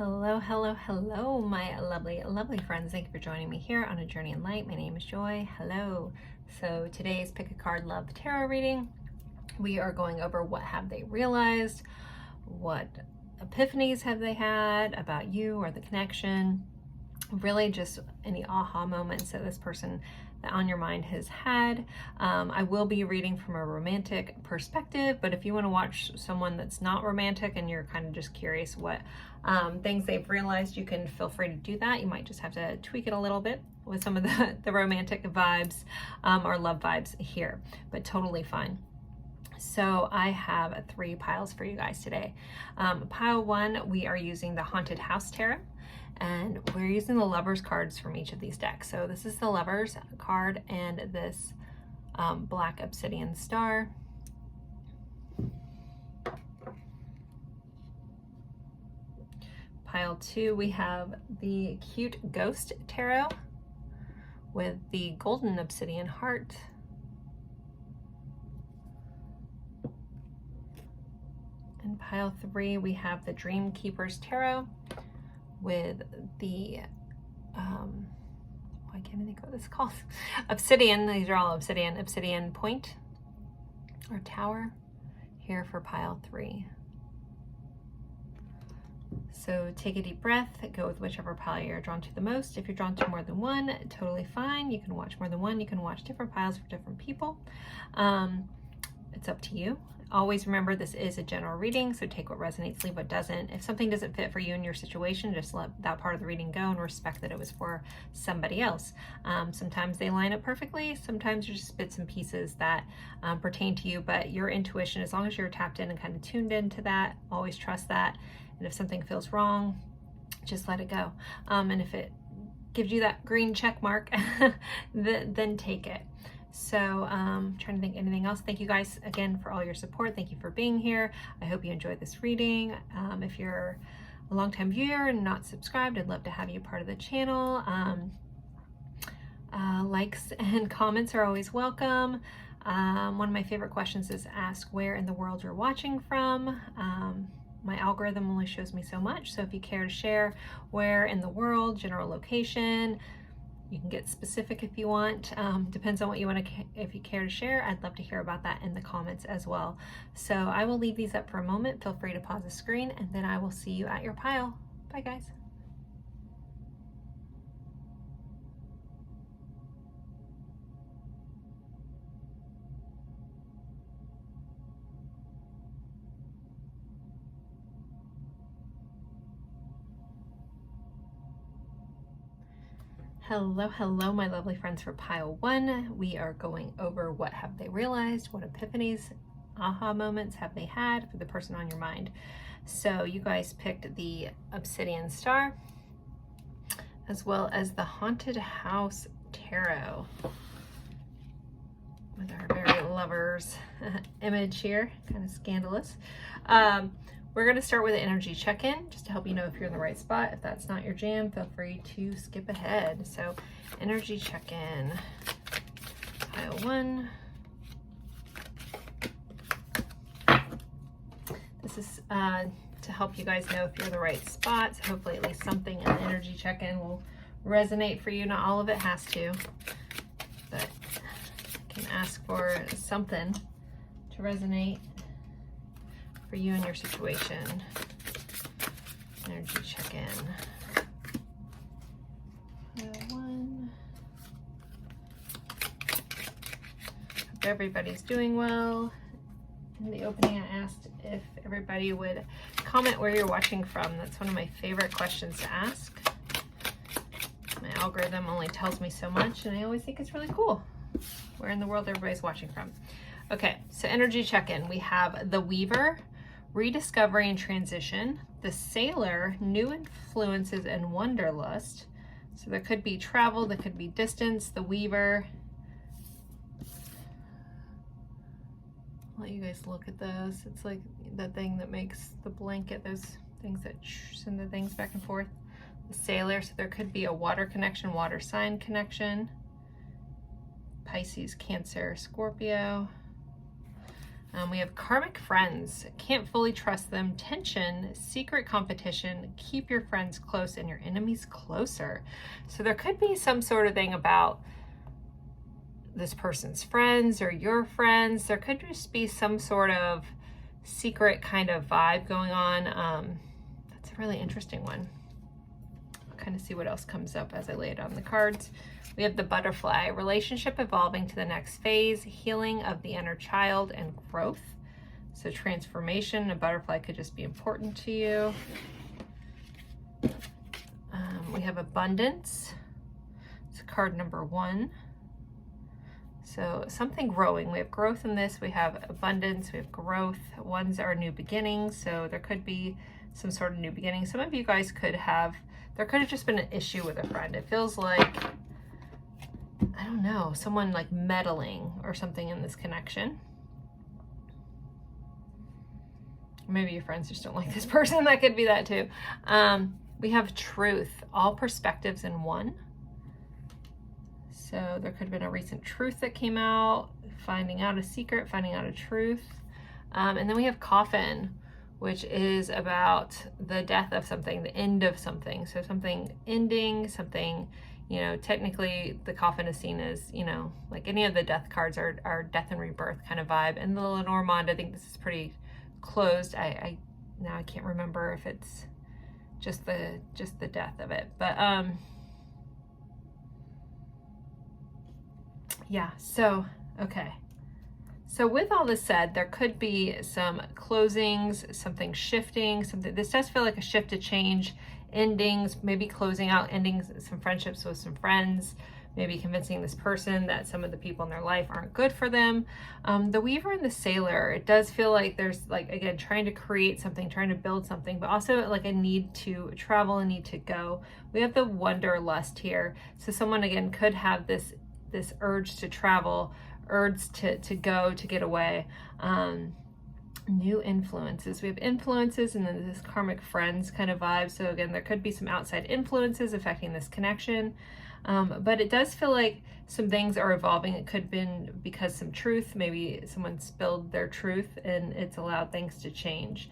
Hello, hello, hello, my lovely, lovely friends. Thank you for joining me here on A Journey in Light. My name is Joy. Hello. So today's Pick a Card Love Tarot reading. We are going over what have they realized, what epiphanies have they had about you or the connection, really just any aha moments that this person that on your mind has had. I will be reading from a romantic perspective, but if you want to watch someone that's not romantic and you're kind of just curious what things they've realized, you can feel free to do that. You might just have to tweak it a little bit with some of the romantic vibes or love vibes here, but totally fine. So I have 3 piles for you guys today. Pile 1, we are using the Haunted House Tarot, and we're using the Lovers cards from each of these decks. So this is the Lovers card and this black obsidian star. Pile 2, we have the Cute Ghost Tarot with the golden obsidian heart. In pile 3, we have the Dream Keepers Tarot with the, I can't even think what this is called. Obsidian, these are all obsidian point or tower here for pile 3. So take a deep breath, go with whichever pile you're drawn to the most. If you're drawn to more than one, totally fine. You can watch more than one. You can watch different piles for different people. It's up to you. Always remember this is a general reading, so take what resonates, leave what doesn't. If something doesn't fit for you in your situation, just let that part of the reading go and respect that it was for somebody else. Sometimes they line up perfectly, sometimes there's just bits and pieces that pertain to you, but your intuition, as long as you're tapped in and kind of tuned into that, always trust that. And if something feels wrong, just let it go. And if it gives you that green check mark, then take it. So trying to think anything else. Thank you guys again for all your support. Thank you for being here. I hope you enjoyed this reading. If you're a longtime viewer and not subscribed, I'd love to have you part of the channel. Likes and comments are always welcome. One of my favorite questions is ask where in the world you're watching from. My algorithm only shows me so much, so if you care to share where in the world, general location, you can get specific if you want. Depends on what you want to, if you care to share. I'd love to hear about that in the comments as well. So I will leave these up for a moment. Feel free to pause the screen, and then I will see you at your pile. Bye, guys. Hello, hello, my lovely friends. For pile 1, we are going over what have they realized, what epiphanies, aha moments have they had for the person on your mind. So you guys picked the Obsidian Star as well as the Haunted House Tarot with our very Lovers image here, kind of scandalous. We're going to start with an energy check-in, just to help you know if you're in the right spot. If that's not your jam, feel free to skip ahead. So, energy check-in, pile 1. This is to help you guys know if you're in the right spot. So hopefully at least something in the energy check-in will resonate for you. Not all of it has to, but I can ask for something to resonate for you and your situation. Energy check-in. Pile 1. Hope everybody's doing well. In the opening, I asked if everybody would comment where you're watching from. That's one of my favorite questions to ask. My algorithm only tells me so much, and I always think it's really cool where in the world everybody's watching from. Okay, so energy check-in. We have the Weaver, rediscovery and transition, the Sailor, new influences and wanderlust. So there could be travel, there could be distance. The Weaver, I'll let you guys look at those. It's like the thing that makes the blanket, those things that send the things back and forth. The Sailor, so there could be a water connection, water sign connection. Pisces, Cancer, Scorpio. We have karmic friends. Can't fully trust them. Tension, secret competition. Keep your friends close and your enemies closer. So there could be some sort of thing about this person's friends or your friends. There could just be some sort of secret kind of vibe going on. That's a really interesting one. I'll kind of see what else comes up as I lay it on the cards. We have the butterfly, relationship evolving to the next phase, healing of the inner child and growth. So transformation, a butterfly could just be important to you. We have abundance. It's card number 1. So something growing. We have growth in this. We have abundance. We have growth. Ones are new beginnings. So there could be some sort of new beginning. Some of you guys could have, there could have just been an issue with a friend. It feels like, I don't know, someone like meddling or something in this connection. Maybe your friends just don't like this person. That could be that too. We have truth, all perspectives in one. So there could have been a recent truth that came out, finding out a secret, finding out a truth. And then we have coffin, which is about the death of something, the end of something. So something ending, something, you know, technically the coffin is seen as, you know, like any of the death cards are death and rebirth kind of vibe. And the Lenormand, I think this is pretty closed. Now I can't remember if it's just the death of it. But yeah, so okay. So with all this said, there could be some closings, something shifting, something. This does feel like a shift, a change, endings, maybe closing out, ending some friendships with some friends, maybe convincing this person that some of the people in their life aren't good for them. The Weaver and the Sailor, it does feel like there's like, again, trying to create something, trying to build something, but also like a need to travel, a need to go. We have the Wanderlust here. So someone, again, could have this urge to travel, urge to go, to get away. New influences. We have influences and then this karmic friends kind of vibe. So again, there could be some outside influences affecting this connection. But it does feel like some things are evolving. It could have been because some truth, maybe someone spilled their truth and it's allowed things to change.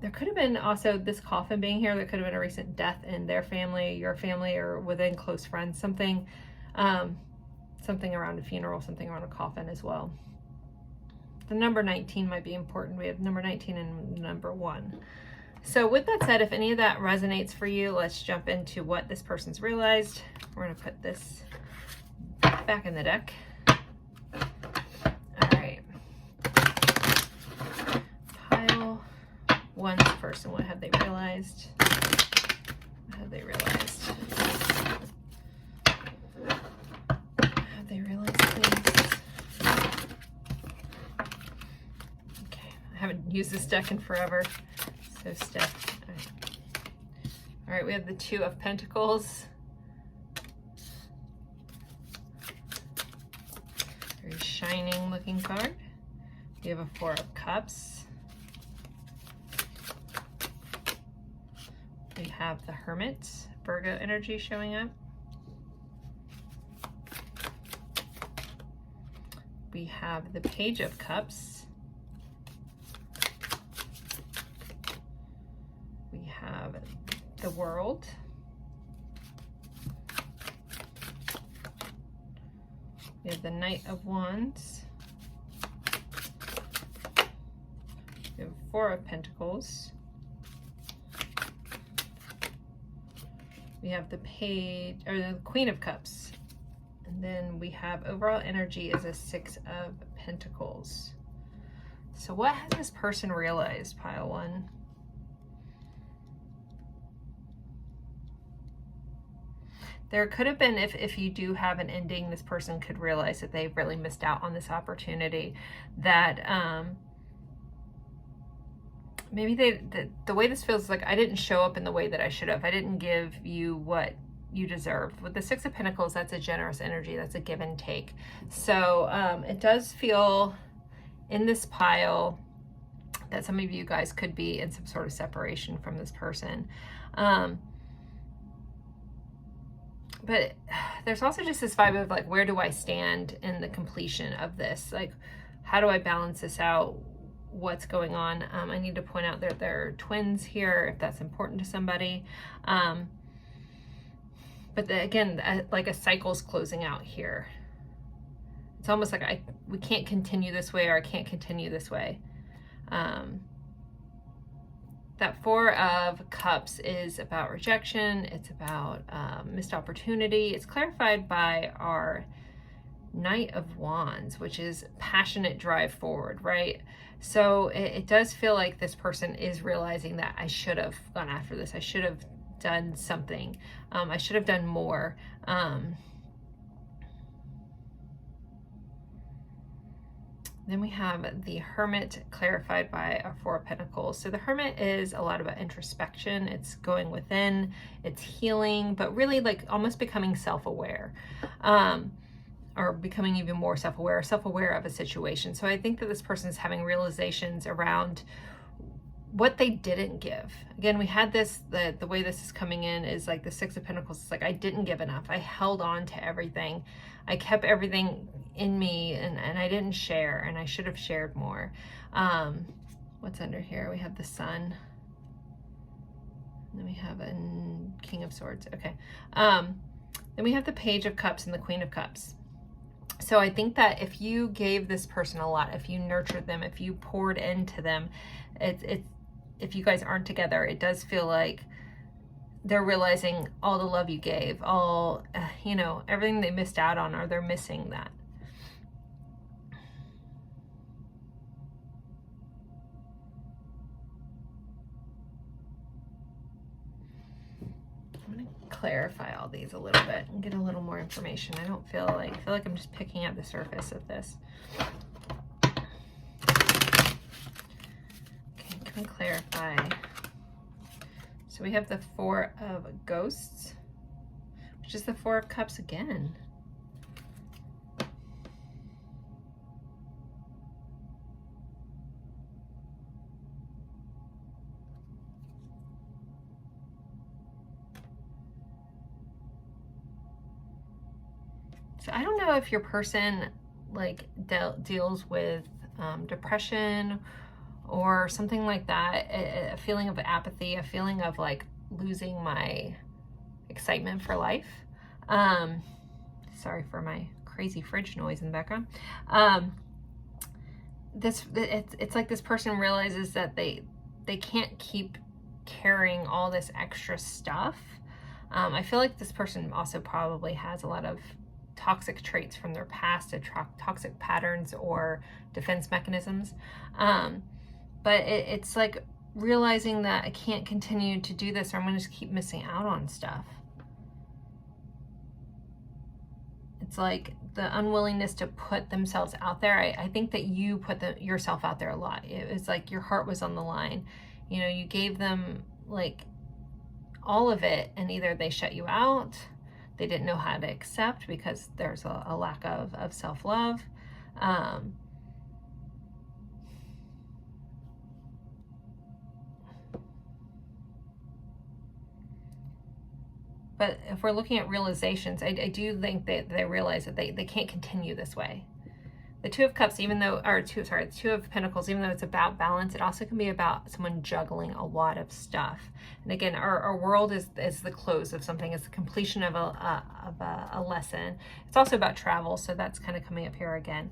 There could have been also this coffin being here. There could have been a recent death in their family, your family, or within close friends. Something around a funeral, something around a coffin as well. The number 19 might be important. We have number 19 and number 1. So with that said, if any of that resonates for you, let's jump into what this person's realized. We're going to put this back in the deck. All right. Pile 1's person. What have they realized? What have they realized? Have they realized things? Okay. I haven't used this deck in forever. So stiff. All right, we have the 2 of Pentacles. Very shining looking card. We have a 4 of Cups. We have the Hermit, Virgo energy showing up. We have the Page of Cups. The World. We have the Knight of Wands. We have 4 of Pentacles. We have the Page, or the Queen of Cups. And then we have overall energy is a 6 of Pentacles. So what has this person realized, pile 1? There could have been, if you do have an ending, this person could realize that they've really missed out on this opportunity, that maybe the way this feels like I didn't show up in the way that I should have. I didn't give you what you deserved. With the 6 of Pentacles, that's a generous energy. That's a give and take. So it does feel in this pile that some of you guys could be in some sort of separation from this person. But there's also just this vibe of like, where do I stand in the completion of this? Like, how do I balance this out? What's going on? I need to point out that there are twins here, if that's important to somebody. But again, like a cycle's closing out here. It's almost like we can't continue this way, or I can't continue this way. That Four of Cups is about rejection. It's about missed opportunity. It's clarified by our Knight of Wands, which is passionate drive forward, right? So it does feel like this person is realizing that I should have gone after this. I should have done something. I should have done more. Then we have the Hermit, clarified by a Four of Pentacles. So the Hermit is a lot about introspection. It's going within, it's healing, but really like almost becoming self-aware, or becoming even more self-aware of a situation. So I think that this person is having realizations around what they didn't give. Again, we had this, the way this is coming in is like the Six of Pentacles. It's like, I didn't give enough. I held on to everything. I kept everything in me, and I didn't share, and I should have shared more. What's under here? We have the Sun. Then we have a King of Swords. Okay. Then we have the Page of Cups and the Queen of Cups. So I think that if you gave this person a lot, if you nurtured them, if you poured into them, if you guys aren't together, it does feel like they're realizing all the love you gave, all, you know, everything they missed out on, or they're missing that. I'm going to clarify all these a little bit and get a little more information. I feel like I'm just picking at the surface of this. Okay, can we clarify? So we have the Four of Ghosts, which is the Four of Cups again. So I don't know if your person like deals with depression or something like that, a feeling of apathy, a feeling of like losing my excitement for life. Sorry for my crazy fridge noise in the background. It's like this person realizes that they can't keep carrying all this extra stuff. I feel like this person also probably has a lot of toxic traits from their past, toxic patterns or defense mechanisms. But it's like realizing that I can't continue to do this, or I'm going to just keep missing out on stuff. It's like the unwillingness to put themselves out there. I think that you put yourself out there a lot. It was like your heart was on the line. You know, you gave them like all of it, and either they shut you out, they didn't know how to accept because there's a lack of self-love. But if we're looking at realizations, I do think that they realize that they can't continue this way. The Two of Cups, the Two of Pentacles, even though it's about balance, it also can be about someone juggling a lot of stuff. And again, our world is the close of something. It's the completion of a lesson. It's also about travel, so that's kind of coming up here again.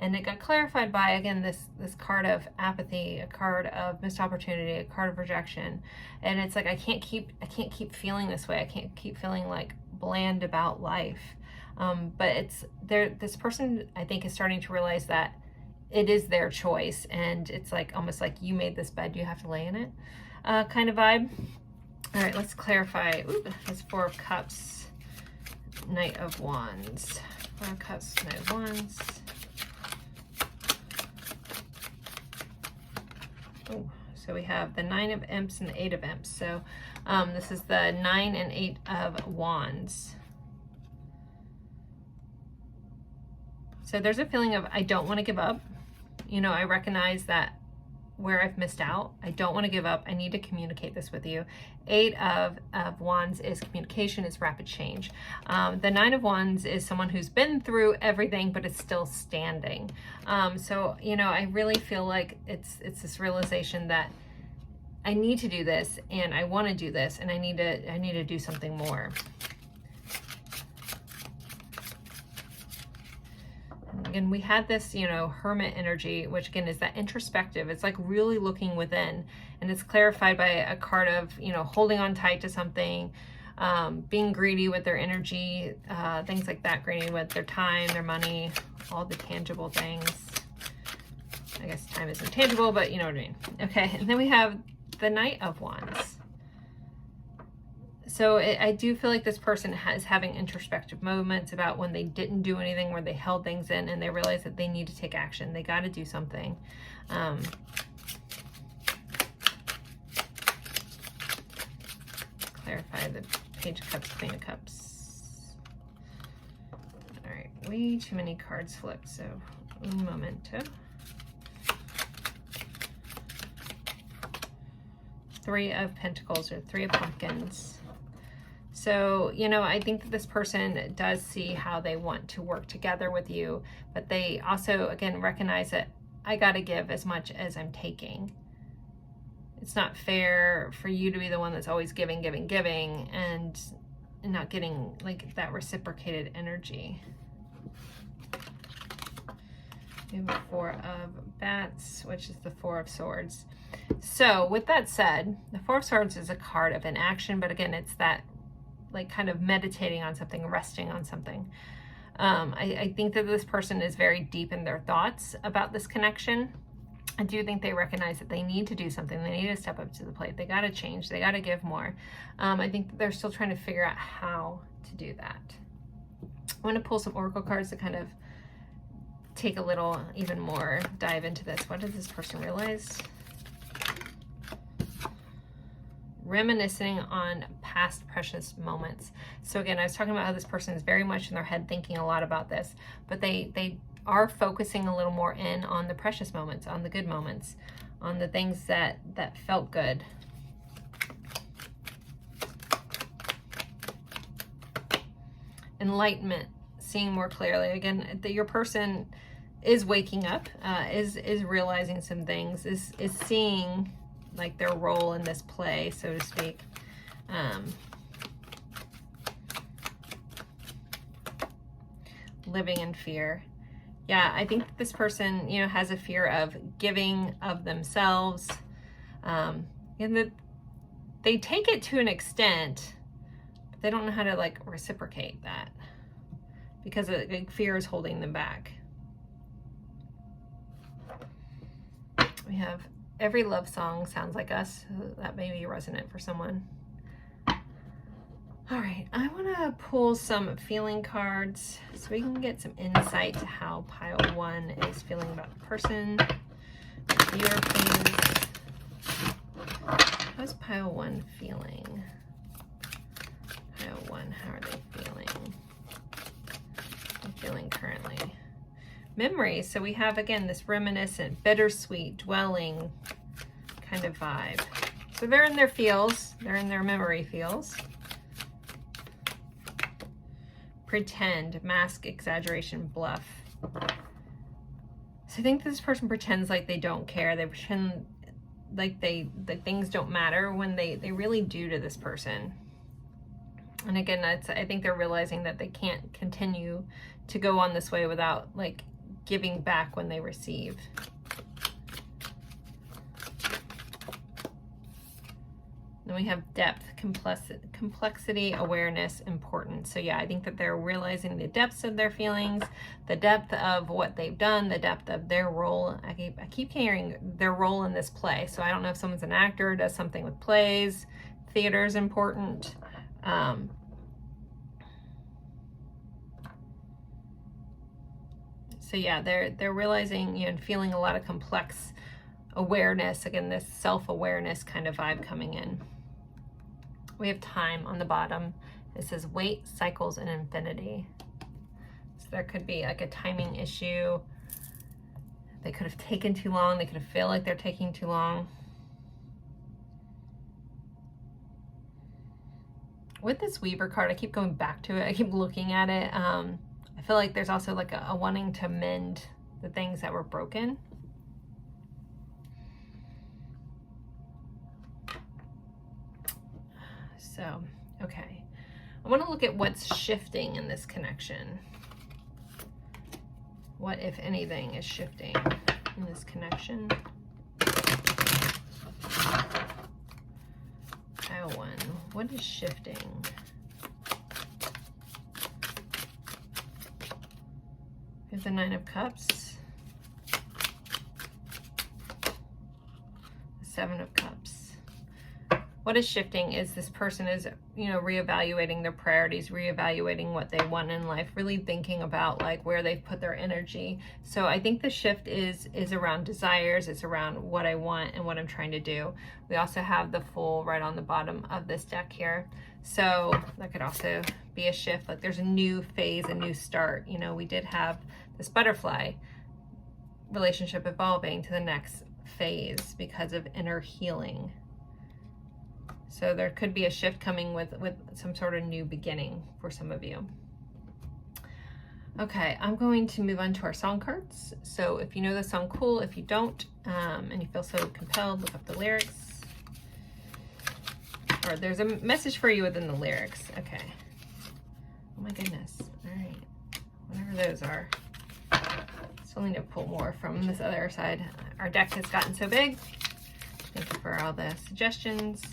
And it got clarified by, again, this card of apathy, a card of missed opportunity, a card of rejection. And it's like, I can't keep feeling this way. I can't keep feeling like bland about life. But this person, I think, is starting to realize that it is their choice. And it's like, almost like you made this bed, you have to lay in it, kind of vibe. All right, let's clarify. Ooh, that's Four of Cups, Knight of Wands. Four of Cups, Knight of Wands. Oh, so we have the Nine of Imps and the Eight of Imps. So this is the 9 and 8 of Wands. So there's a feeling of, I don't want to give up. You know, I recognize that where I've missed out. I don't want to give up. I need to communicate this with you. 8 of Wands is communication, is rapid change. The 9 of Wands is someone who's been through everything, but is still standing. So, you know, I really feel like it's this realization that I need to do this, and I want to do this, and I need to do something more. Again, we had this, you know, hermit energy, which again is that introspective. It's like really looking within, and it's clarified by a card of, you know, holding on tight to something, being greedy with their energy, things like that, greedy with their time, their money, all the tangible things. I guess time isn't tangible, but you know what I mean. Okay, and then we have the Knight of Wands. So I do feel like this person is having introspective moments about when they didn't do anything, where they held things in, and they realize that they need to take action. They got to do something. Clarify the Page of Cups, Queen of Cups. All right, way too many cards flipped, so un momento. 3 of Pentacles, or 3 of Pumpkins. So, you know, I think that this person does see how they want to work together with you, but they also, again, recognize that I got to give as much as I'm taking. It's not fair for you to be the one that's always giving, giving, giving, and not getting like that reciprocated energy. We have a 4 of Bats, which is the 4 of Swords. So with that said, the 4 of Swords is a card of inaction, but again, it's that like kind of meditating on something, resting on something. I think that this person is very deep in their thoughts about this connection. I do think they recognize that they need to do something. They need to step up to the plate. They got to change. They got to give more. I think that they're still trying to figure out how to do that. I want to pull some oracle cards to kind of take a little even more dive into this. What does this person realize? Reminiscing on past precious moments. So again, I was talking about how this person is very much in their head thinking a lot about this, but they are focusing a little more in on the precious moments, on the good moments, on the things that felt good. Enlightenment, seeing more clearly. Again, your person is waking up, is realizing some things, is seeing like their role in this play, so to speak. Living in fear. Yeah, I think that this person, you know, has a fear of giving of themselves, and that they take it to an extent, but they don't know how to like reciprocate that because like, fear is holding them back. We have every love song sounds like us. That may be resonant for someone. All right, I want to pull some feeling cards so we can get some insight to how pile 1 is feeling about the person. Viewer, please. How's pile 1 feeling? Pile 1, how are they feeling? I'm feeling currently. Memories. So we have, again, this reminiscent, bittersweet, dwelling kind of vibe. So they're in their feels. They're in their memory feels. Pretend, mask, exaggeration, bluff. So I think this person pretends like they don't care. They pretend like that things don't matter when they really do to this person. And again, I think they're realizing that they can't continue to go on this way without like giving back when they receive. Then we have depth, complexity, awareness, importance. So yeah, I think that they're realizing the depths of their feelings, the depth of what they've done, the depth of their role. I keep hearing their role in this play. So I don't know if someone's an actor, does something with plays, theater is important. So yeah, they're realizing, you know, and feeling a lot of complex awareness. Again, this self-awareness kind of vibe coming in. We have time on the bottom. It says wait, cycles, and infinity. So there could be like a timing issue. They could have taken too long. They could have felt like they're taking too long. With this Weaver card, I keep going back to it. I keep looking at it. I feel like there's also like a wanting to mend the things that were broken. So, okay. I want to look at what's shifting in this connection. What, if anything, is shifting in this connection? Pile 1. What is shifting? We have the 9 of Cups. The 7 of Cups. What is shifting is this person is, you know, reevaluating their priorities, reevaluating what they want in life, really thinking about like where they've put their energy. So I think the shift is around desires. It's around what I want and what I'm trying to do. We also have the Fool right on the bottom of this deck here. So that could also be a shift. Like there's a new phase, a new start. You know, we did have this Butterfly relationship evolving to the next phase because of inner healing. So there could be a shift coming with some sort of new beginning for some of you. Okay, I'm going to move on to our song cards. So if you know the song, cool. If you don't, and you feel so compelled, look up the lyrics. Or there's a message for you within the lyrics. Okay. Oh my goodness. All right. Whatever those are. Still need to pull more from this other side. Our deck has gotten so big. Thank you for all the suggestions.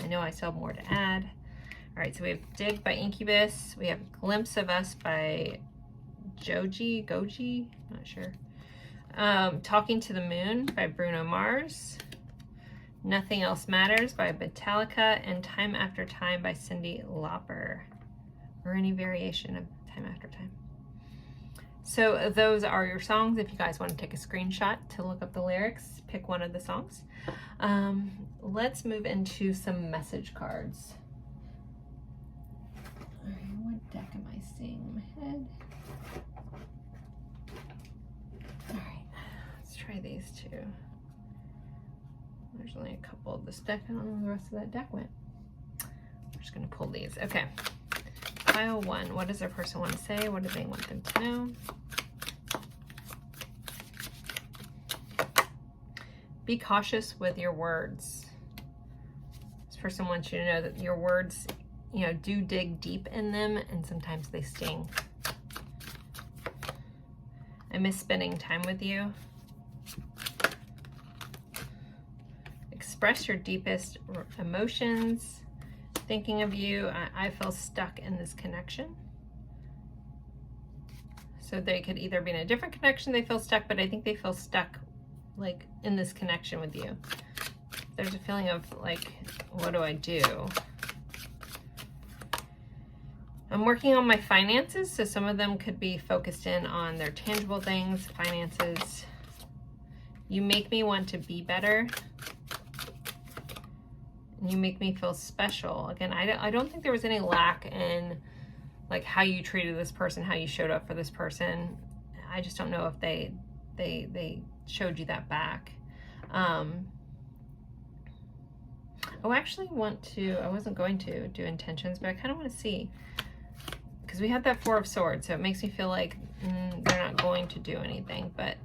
I know I still have more to add. All right, so we have Dig by Incubus. We have Glimpse of Us by Goji, not sure. Talking to the Moon by Bruno Mars. Nothing Else Matters by Metallica, and Time After Time by Cyndi Lauper, or any variation of Time After Time. So those are your songs. If you guys want to take a screenshot to look up the lyrics, pick one of the songs. Let's move into some message cards. All right, what deck am I seeing in my head? All right, let's try these two. There's only a couple of this deck. I don't know where the rest of that deck went. I'm just going to pull these. Okay. Pile 1. What does their person want to say? What do they want them to know? Be cautious with your words. This person wants you to know that your words, you know, do dig deep in them, and sometimes they sting. I miss spending time with you. Express your deepest emotions. Thinking of you. I feel stuck in this connection. So they could either be in a different connection, they feel stuck, but I think they feel stuck like in this connection with you. There's a feeling of like, what do I do? I'm working on my finances, so some of them could be focused in on their tangible things, finances. You make me want to be better. You make me feel special. Again, I don't think there was any lack in like how you treated this person, how you showed up for this person. I just don't know if they showed you that back. I actually want to, I wasn't going to do intentions, but I kind of want to see, because we have that Four of Swords, so it makes me feel like they're not going to do anything. But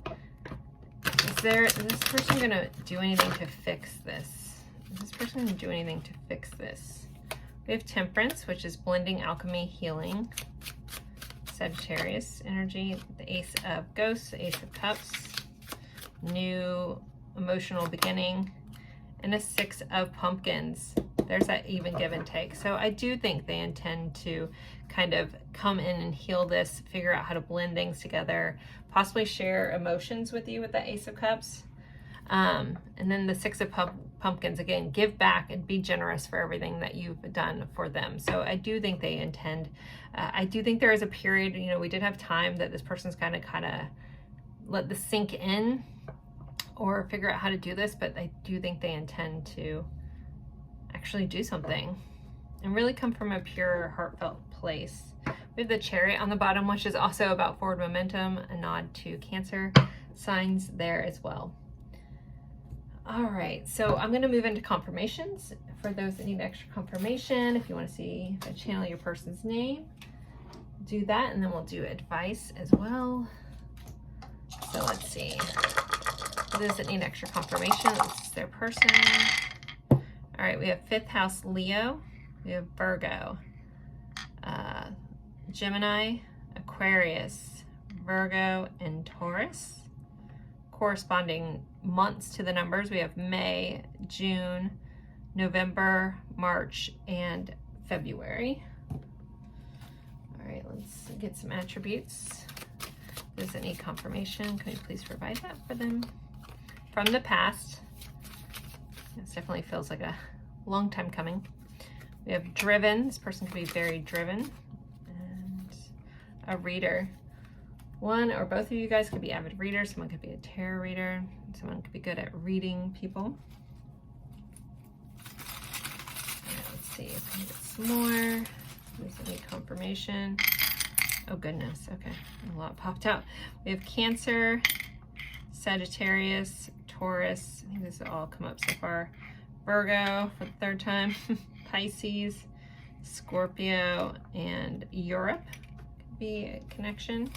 is this person going to do anything to fix this? Is this person going to do anything to fix this? We have Temperance, which is blending, alchemy, healing. Sagittarius energy, the Ace of Ghosts, the Ace of Cups, new emotional beginning, and a Six of Pumpkins. There's that even give and take. So I do think they intend to kind of come in and heal this, figure out how to blend things together, possibly share emotions with you with the Ace of Cups. And then the Six of Pumpkins, again, give back and be generous for everything that you've done for them. So I do think they intend, I do think there is a period, you know, we did have time that this person's kind of let this sink in or figure out how to do this, but I do think they intend to actually do something and really come from a pure, heartfelt place. We have the Chariot on the bottom, which is also about forward momentum, a nod to Cancer. signs there as well. All right, so I'm going to move into confirmations. For those that need extra confirmation, if you want to see if I channel your person's name, do that, and then we'll do advice as well. So let's see. For those that need extra confirmation, this is their person. All right, we have 5th house Leo, we have Virgo, Gemini, Aquarius, Virgo, and Taurus. Corresponding months to the numbers, we have May, June, November, March, and February. All right, let's get some attributes. Those that need confirmation, can you please provide that for them? From the past. This definitely feels like a long time coming. We have driven. This person could be very driven. And a reader. One or both of you guys could be avid readers. Someone could be a tarot reader. Someone could be good at reading people. All right, let's see if I can get some more. There's any confirmation. Oh goodness, okay, a lot popped out. We have Cancer, Sagittarius, Taurus. I think this will all come up so far. Virgo for the 3rd time. Pisces, Scorpio, and Europe could be a connection.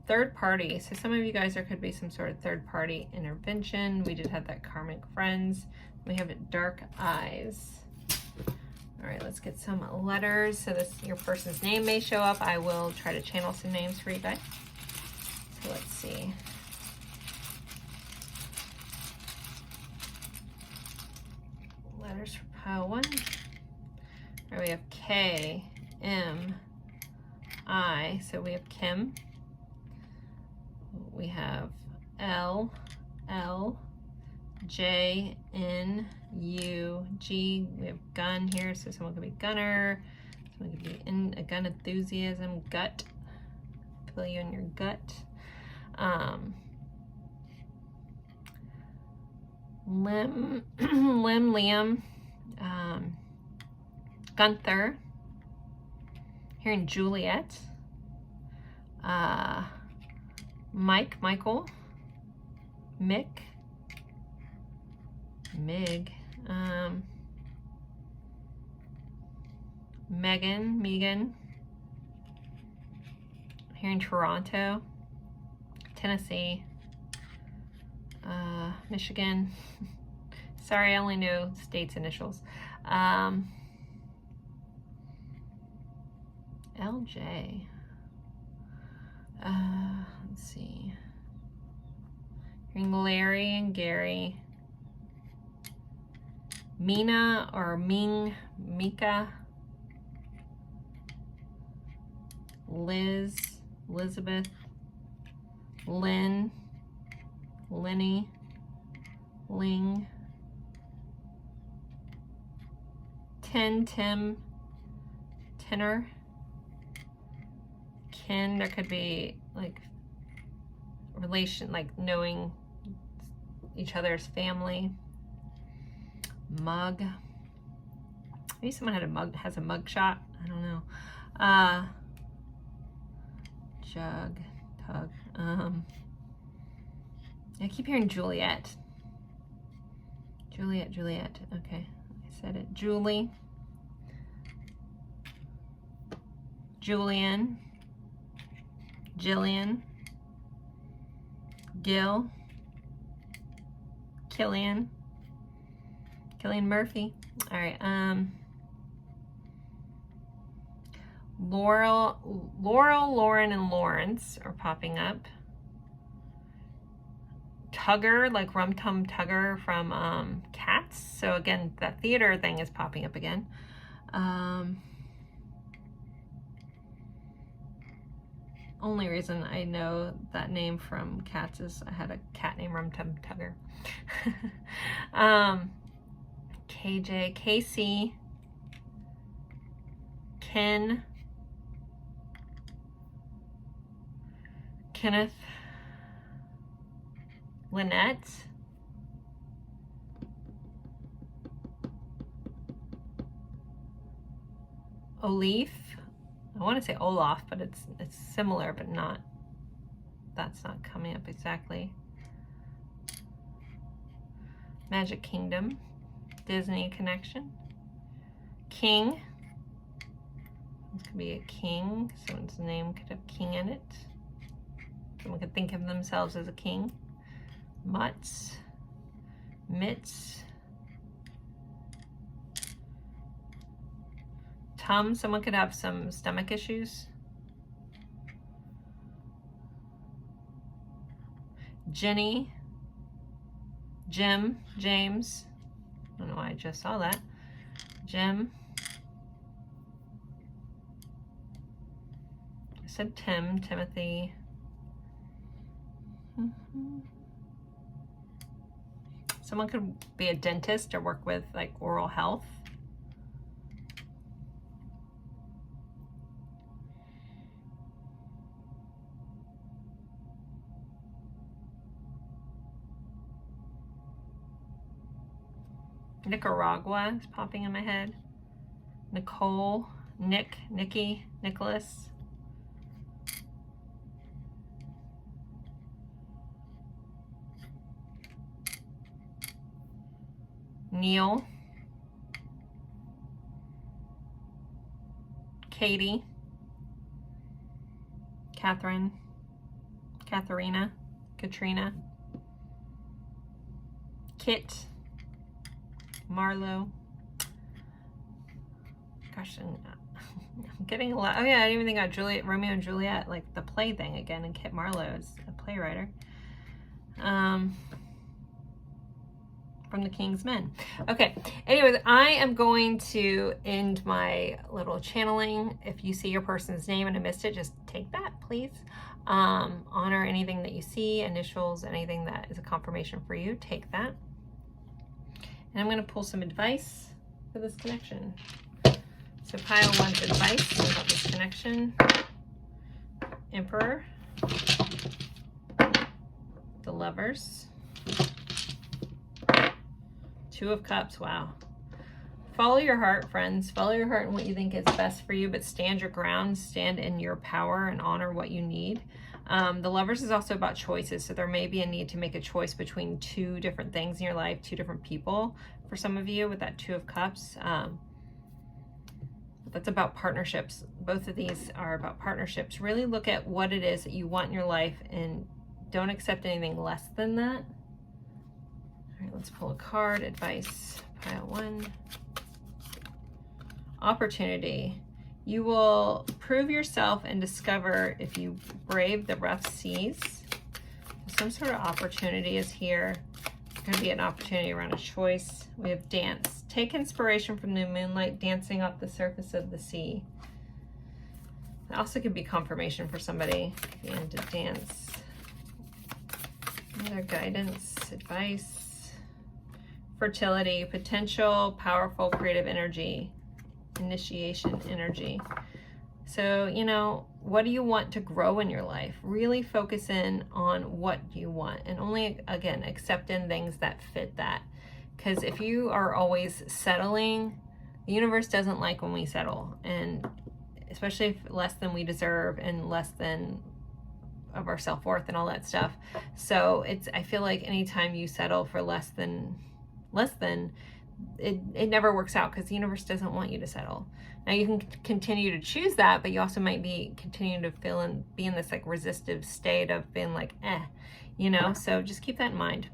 3rd party. So some of you guys, there could be some sort of 3rd party intervention. We did have that karmic friends. We have dark eyes. All right, let's get some letters. So this, your person's name may show up. I will try to channel some names for you guys. So let's see. Letters for pile 1. All right, we have K, M, I. So we have Kim. We have L, L, J, N, U, G. We have gun here, so someone could be gunner. Someone could be in a gun enthusiasm, gut. Feel you in your gut. Liam, Gunther. Hearing Juliet. Michael, Mick, Mig, Megan, here in Toronto, Tennessee, Michigan. Sorry, I only know states' initials. LJ. Let's see. Hearing Larry and Gary. Mina or Ming, Mika. Liz, Elizabeth. Lynn, Lenny, Ling. Tim, Tenor. Ken, there could be like relation, like knowing each other's family. Mug. Maybe someone has a mug shot. I don't know. Jug, tug. I keep hearing Juliet. Juliet. Okay, I said it. Julie. Julian. Jillian, Gil, Killian Murphy. All right, Laurel, Lauren, and Lawrence are popping up. Tugger, like Rum Tum Tugger from Cats. So again, that theater thing is popping up again. Only reason I know that name from Cats is I had a cat named Rum Tum Tugger. KJ, Casey, Ken, Kenneth, Lynette, Olaf. I want to say Olaf, but it's similar, but not that's not coming up exactly. Magic Kingdom, Disney connection. King. This could be a king. Someone's name could have king in it. Someone could think of themselves as a king. Mutts. Mitts. Tum. Someone could have some stomach issues. Jenny. Jim. James. I don't know why I just saw that. Jim. I said Tim. Timothy. Someone could be a dentist or work with like oral health. Nicaragua is popping in my head. Nicole, Nick, Nikki, Nicholas. Neil. Katie. Catherine. Katharina. Katrina. Kit. Marlo. Gosh, I'm getting a lot. Oh yeah, I didn't even think about Juliet, Romeo and Juliet, like the play thing again, and Kit Marlowe is a playwriter. From the King's Men. Okay, anyways, I am going to end my little channeling. If you see your person's name and I missed it, just take that, please. Honor anything that you see, initials, anything that is a confirmation for you, take that. And I'm going to pull some advice for this connection. So pile 1's advice about this connection. Emperor. The Lovers. 2 of Cups. Wow. Follow your heart, friends. Follow your heart and what you think is best for you, but stand your ground. Stand in your power and honor what you need. The Lovers is also about choices, so there may be a need to make a choice between 2 different things in your life, 2 different people for some of you with that 2 of Cups. That's about partnerships. Both of these are about partnerships. Really look at what it is that you want in your life and don't accept anything less than that. All right, let's pull a card. Advice, pile 1. Opportunity. You will prove yourself and discover if you brave the rough seas. Some sort of opportunity is here. It's going to be an opportunity around a choice. We have dance. Take inspiration from the moonlight dancing off the surface of the sea. It also could be confirmation for somebody and to dance. Other guidance, advice. Fertility, potential, powerful, creative energy. Initiation energy. So, you know, what do you want to grow in your life? Really focus in on what you want and only, again, accept in things that fit that. Because if you are always settling, the universe doesn't like when we settle, and especially if less than we deserve and less than of our self-worth and all that stuff. So I feel like anytime you settle for less than, it never works out, because the universe doesn't want you to settle. Now you can continue to choose that, but you also might be continuing to feel and be in this like resistive state of being like, you know, so just keep that in mind.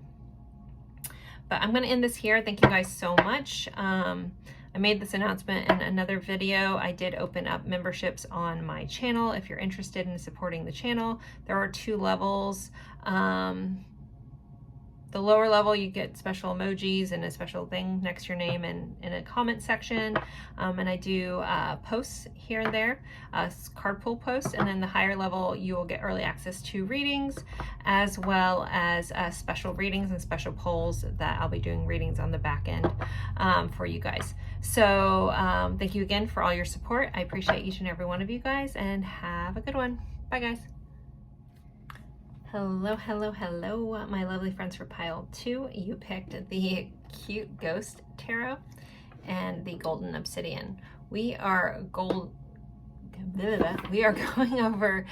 But I'm going to end this here. Thank you guys so much. I made this announcement in another video. I did open up memberships on my channel. If you're interested in supporting the channel, there are 2 levels. The lower level, you get special emojis and a special thing next to your name and in a comment section. And I do posts here and there, card pull posts. And then the higher level, you will get early access to readings, as well as special readings and special polls that I'll be doing readings on the back end for you guys. So thank you again for all your support. I appreciate each and every one of you guys, and have a good one. Bye, guys. Hello, hello, hello, my lovely friends for pile 2. You picked the cute ghost tarot and the golden obsidian. We are we are going over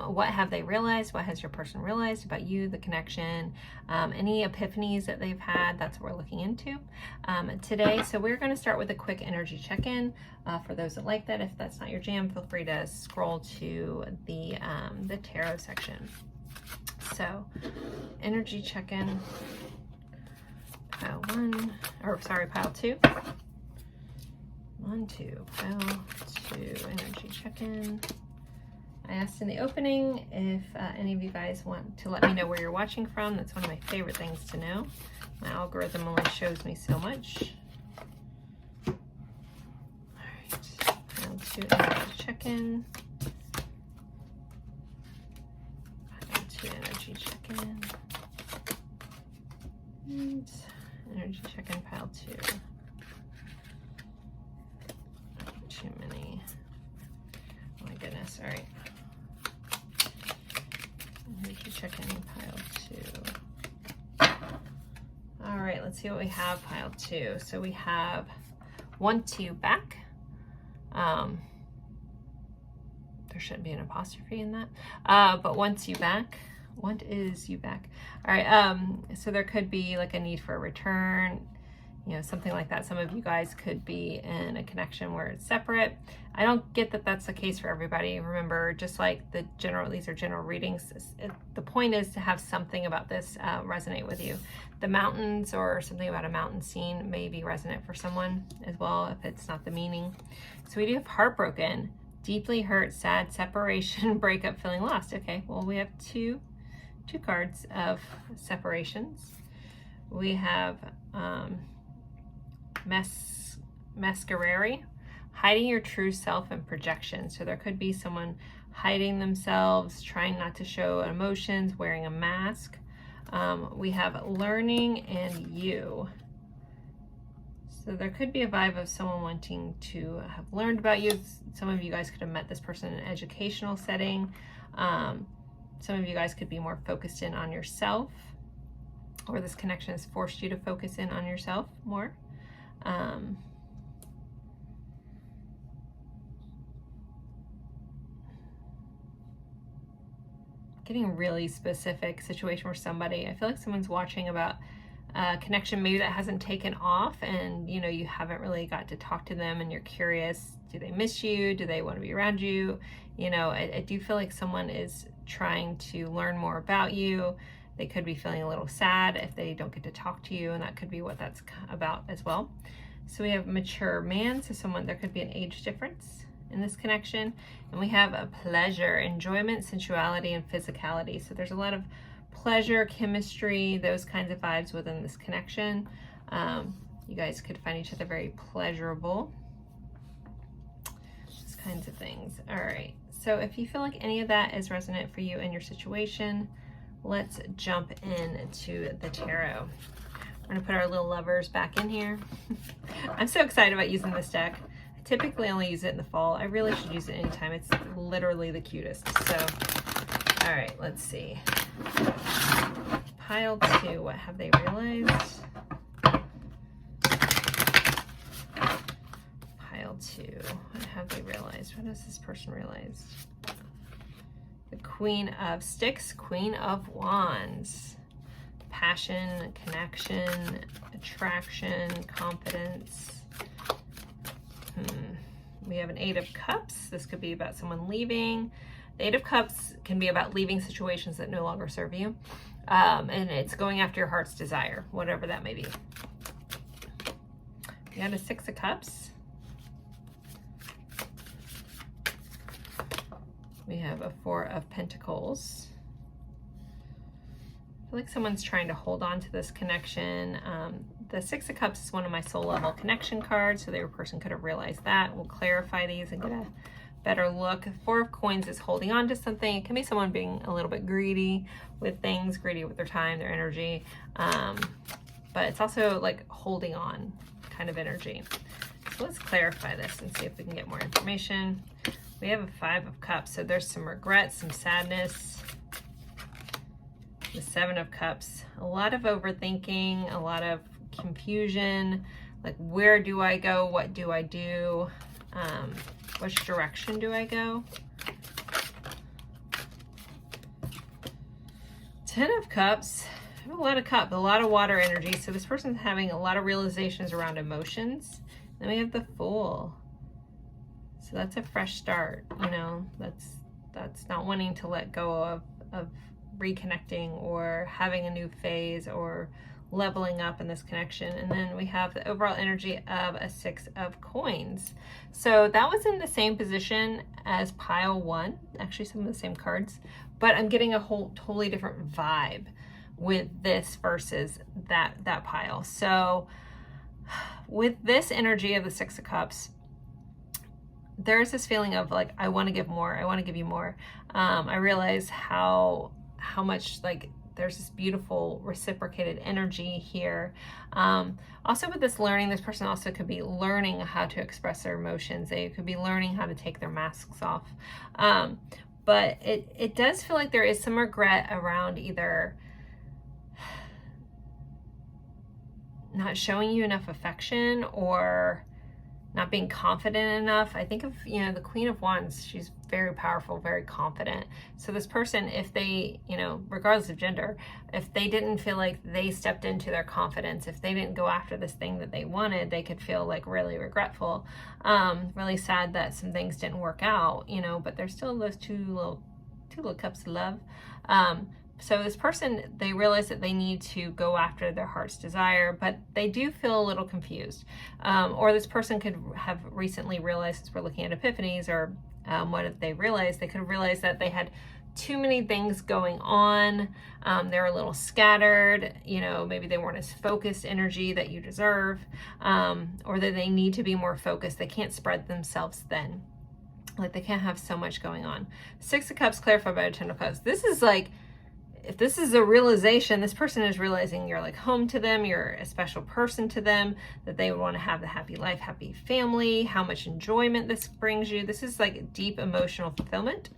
what have they realized, what has your person realized about you, the connection, any epiphanies that they've had. That's what we're looking into today. So we're going to start with a quick energy check-in. For those that like that, if that's not your jam, feel free to scroll to the tarot section. So energy check-in, pile 1, or sorry, pile 2. 1, 2, pile 2, energy check-in. I asked in the opening if any of you guys want to let me know where you're watching from. That's one of my favorite things to know. My algorithm only shows me so much. All right, pile 2, energy check-in. Pile 2, energy check-in. And energy check-in, pile 2. Too many. Oh my goodness. All right. Energy check-in, pile 2. All right, let's see what we have, pile 2. So we have want you back. There shouldn't be an apostrophe in that. But wants you back. Want is you back. All right. So there could be like a need for a return. You know, something like that. Some of you guys could be in a connection where it's separate. I don't get that that's the case for everybody. Remember, just like these are general readings. The point is to have something about this resonate with you. The mountains or something about a mountain scene may be resonant for someone as well, if it's not the meaning. So we do have heartbroken, deeply hurt, sad, separation, breakup, feeling lost. Okay, well, we have two cards of separations. We have masquerade, hiding your true self and projection. So there could be someone hiding themselves, trying not to show emotions, wearing a mask. We have learning and you. So there could be a vibe of someone wanting to have learned about you. Some of you guys could have met this person in an educational setting. Some of you guys could be more focused in on yourself, or this connection has forced you to focus in on yourself more. Getting really specific situation where somebody, I feel like someone's watching about a connection maybe that hasn't taken off, and you know, you haven't really got to talk to them, and you're curious, do they miss you? Do they want to be around you? You know, I do feel like someone is trying to learn more about you. They could be feeling a little sad if they don't get to talk to you, and that could be what that's about as well. So we have mature man, so someone, there could be an age difference in this connection. And we have a pleasure, enjoyment, sensuality, and physicality. So there's a lot of pleasure, chemistry, those kinds of vibes within this connection. You guys could find each other very pleasurable. Those kinds of things. All right, so if you feel like any of that is resonant for you in your situation, let's jump into the tarot. We're gonna put our little lovers back in here. I'm so excited about using this deck. I typically only use it in the fall. I really should use it anytime. It's literally the cutest. So, all right, let's see. Pile 2, what have they realized? Pile 2, what have they realized? What has this person realized? The Queen of Sticks, Queen of Wands. Passion, connection, attraction, confidence. We have an 8 of Cups. This could be about someone leaving. The 8 of Cups can be about leaving situations that no longer serve you. And it's going after your heart's desire, whatever that may be. We got a 6 of Cups. We have a 4 of Pentacles. I feel like someone's trying to hold on to this connection. The 6 of Cups is one of my soul level connection cards, so the person could have realized that. We'll clarify these and get a better look. 4 of Coins is holding on to something. It can be someone being a little bit greedy with things, greedy with their time, their energy. But it's also like holding on kind of energy. So let's clarify this and see if we can get more information. We have a 5 of Cups, so there's some regret, some sadness. The 7 of Cups, a lot of overthinking, a lot of confusion, like where do I go, what do I do? Which direction do I go? 10 of Cups. I have a lot of cup, a lot of water energy. So this person's having a lot of realizations around emotions. Then we have the Fool. So that's a fresh start, you know, that's not wanting to let go of reconnecting or having a new phase or leveling up in this connection. And then we have the overall energy of a 6 of Coins. So that was in the same position as pile 1, actually some of the same cards, but I'm getting a whole totally different vibe with this versus that pile. So with this energy of the 6 of Cups, there's this feeling of like, I want to give more. I want to give you more. I realize how much like there's this beautiful reciprocated energy here. Also with this learning, this person also could be learning how to express their emotions. They could be learning how to take their masks off. But it does feel like there is some regret around either not showing you enough affection or not being confident enough. I think of, you know, the Queen of Wands, she's very powerful, very confident. So this person, if they, you know, regardless of gender, if they didn't feel like they stepped into their confidence, if they didn't go after this thing that they wanted, they could feel like really regretful, really sad that some things didn't work out, you know, but there's still those two little cups of love. So this person, they realize that they need to go after their heart's desire, but they do feel a little confused. Or this person could have recently realized, as we're looking at epiphanies, or what if they realized? They could have realized that they had too many things going on. They're a little scattered, you know, maybe they weren't as focused energy that you deserve, or that they need to be more focused. They can't spread themselves thin. Like they can't have so much going on. 6 of Cups clarified by 10 of Cups. This is like, if this is a realization, this person is realizing you're like home to them, you're a special person to them, that they would want to have the happy life, happy family, how much enjoyment this brings you. This is like deep emotional fulfillment.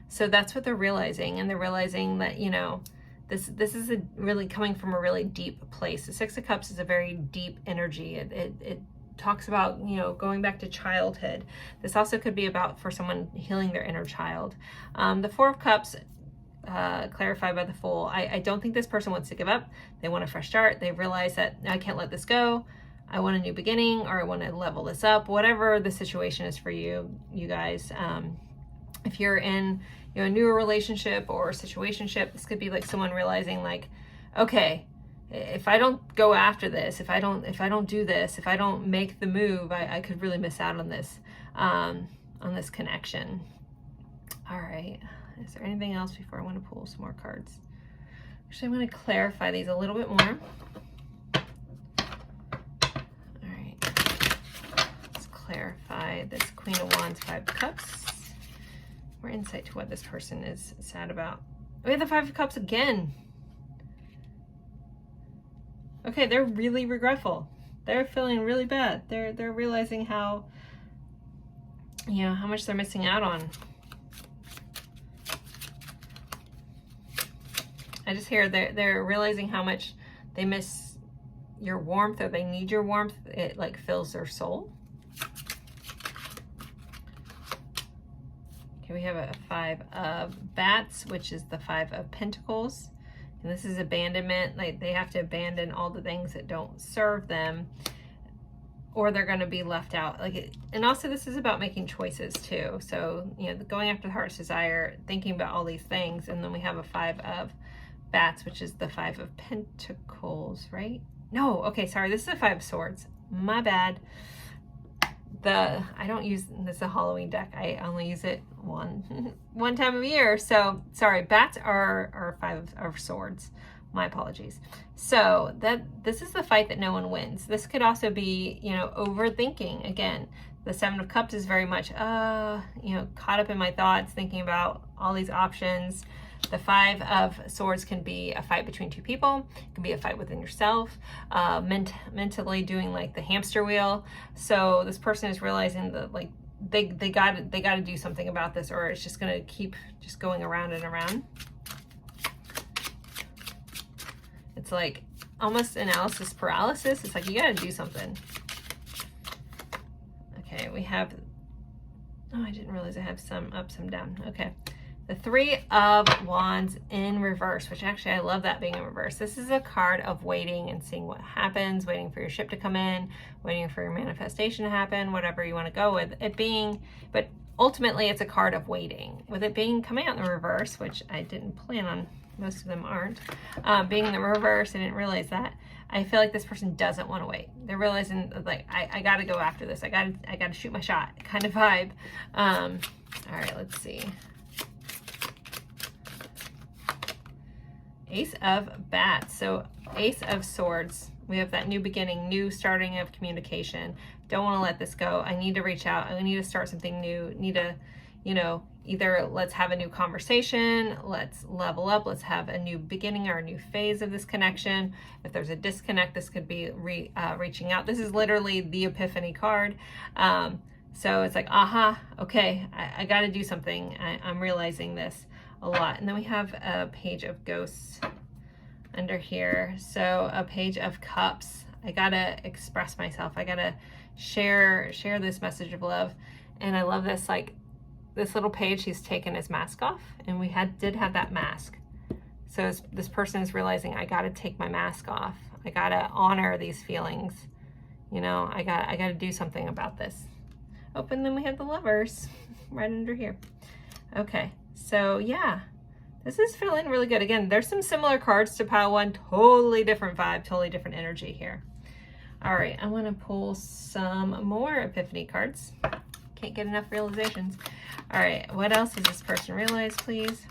So that's what they're realizing. And they're realizing that, you know, this is really coming from a really deep place. The 6 of Cups is a very deep energy. It talks about, you know, going back to childhood. This also could be about for someone healing their inner child. The 4 of Cups, clarified by the Fool. I don't think this person wants to give up. They want a fresh start. They realize that I can't let this go. I want a new beginning, or I want to level this up. Whatever the situation is for you guys. If you're in, you know, a newer relationship or a situationship, this could be like someone realizing like, okay, if I don't go after this, if I don't do this, if I don't make the move, I could really miss out on this connection. All right. Is there anything else before I want to pull some more cards? Actually, I'm going to clarify these a little bit more. All right. Let's clarify this Queen of Wands, 5 of Cups. More insight to what this person is sad about. We have the 5 of Cups again. Okay, they're really regretful. They're feeling really bad. They're realizing how, you know, how much they're missing out on. I just hear they're realizing how much they miss your warmth, or they need your warmth. It like fills their soul. Okay, we have a 5 of Bats, which is the 5 of Pentacles. And this is abandonment. Like they have to abandon all the things that don't serve them, or they're going to be left out. And also this is about making choices too. So, you know, going after the heart's desire, thinking about all these things. And then we have a 5 of Bats, which is the 5 of Pentacles, right? No, okay, sorry. This is a 5 of Swords. My bad. I don't use this is a Halloween deck. I only use it one time of year. So sorry, Bats are 5 of Swords. My apologies. So this is the fight that no one wins. This could also be, you know, overthinking. Again, the 7 of Cups is very much, you know, caught up in my thoughts, thinking about all these options. The 5 of Swords can be a fight between 2 people. It can be a fight within yourself, mentally doing like the hamster wheel. So this person is realizing that like they got to do something about this, or it's just going to keep just going around and around. It's like almost analysis paralysis. It's like you got to do something. Okay, we have Oh, I didn't realize I have some up, some down. Okay. The Three of Wands in reverse, which actually I love that being in reverse. This is a card of waiting and seeing what happens, waiting for your ship to come in, waiting for your manifestation to happen, whatever you want to go with it being. But ultimately, it's a card of waiting. With it being coming out in the reverse, which I didn't plan on, most of them aren't, being in the reverse, I didn't realize that. I feel like this person doesn't want to wait. They're realizing like I got to go after this. I got to shoot my shot kind of vibe. All right, let's see. Ace of Bats. So Ace of Swords. We have that new beginning, new starting of communication. Don't want to let this go. I need to reach out. I need to start something new. Need to, you know, either let's have a new conversation, let's level up, let's have a new beginning or a new phase of this connection. If there's a disconnect, this could be reaching out. This is literally the Epiphany card. So it's like, aha, okay, I got to do something. I'm realizing this a lot. And then we have a Page of Ghosts under here. So a Page of Cups. I gotta express myself. I gotta share this message of love. And I love this, like this little page, he's taken his mask off, and we did have that mask. So this person is realizing, I gotta take my mask off. I gotta honor these feelings. You know, I gotta do something about this. Oh, and then we have the Lovers right under here. Okay. So yeah, this is feeling really good. Again, there's some similar cards to pile one, totally different vibe, totally different energy here. All right, I want to pull some more Epiphany cards. Can't get enough realizations. All right, what else does this person realize, please?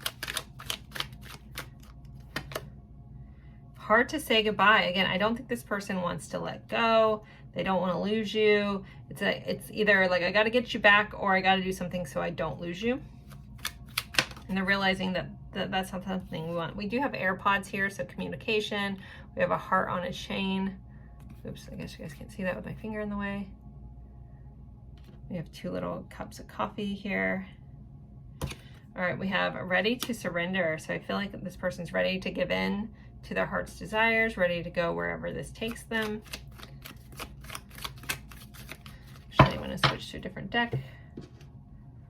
Hard to say goodbye. Again, I don't think this person wants to let go. They don't want to lose you. It's either like, I got to get you back, or I got to do something so I don't lose you. And they're realizing that that's not something we want. We do have AirPods here, so communication. We have a heart on a chain. Oops, I guess you guys can't see that with my finger in the way. We have 2 little cups of coffee here. All right, we have ready to surrender. So I feel like this person's ready to give in to their heart's desires, ready to go wherever this takes them. Actually, I want to switch to a different deck.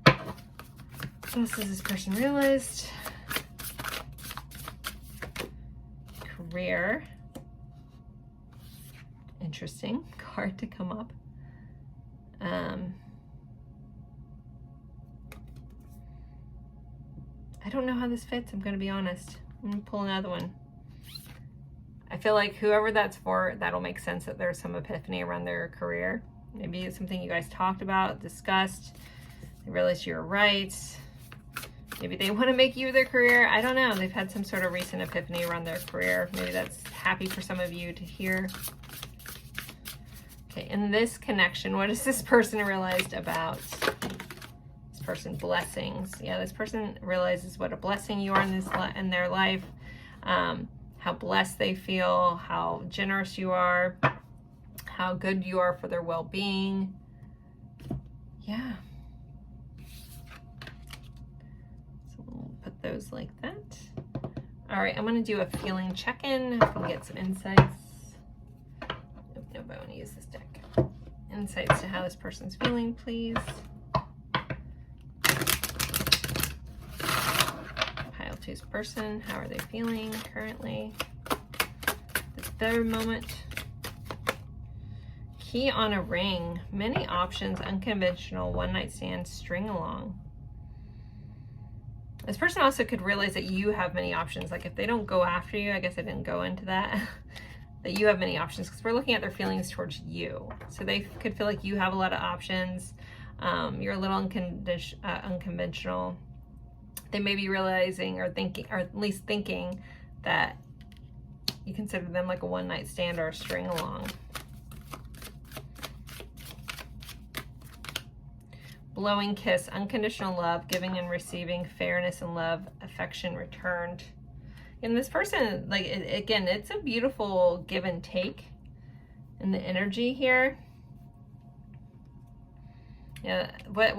What else has this person realized? Career. Interesting card to come up. I don't know how this fits, I'm going to be honest. I'm going to pull another one. I feel like whoever that's for, that'll make sense that there's some epiphany around their career. Maybe it's something you guys talked about, discussed. They realized you were right. Maybe they want to make you their career. I don't know. They've had some sort of recent epiphany around their career. Maybe that's happy for some of you to hear. Okay, in this connection, what has this person realized about this person? Blessings. Yeah, this person realizes what a blessing you are in their life, how blessed they feel, how generous you are, how good you are for their well-being. Yeah. So we'll put those like that. All right, I'm going to do a feeling check-in. I can get some insights. Nope, I want to use this deck. Insights to how this person's feeling, please. Pile 2's person, how are they feeling currently? This third moment. Key on a ring. Many options, unconventional, one-night stand, string along. This person also could realize that you have many options. Like if they don't go after you, I guess I didn't go into that. That you have many options, because we're looking at their feelings towards you. So they could feel like you have a lot of options. You're a little unconventional. They may be realizing or thinking, or at least thinking, that you consider them like a one-night stand or a string along. Blowing kiss, unconditional love, giving and receiving, fairness and love, affection returned. And this person, like, again, it's a beautiful give and take in the energy here. Yeah, what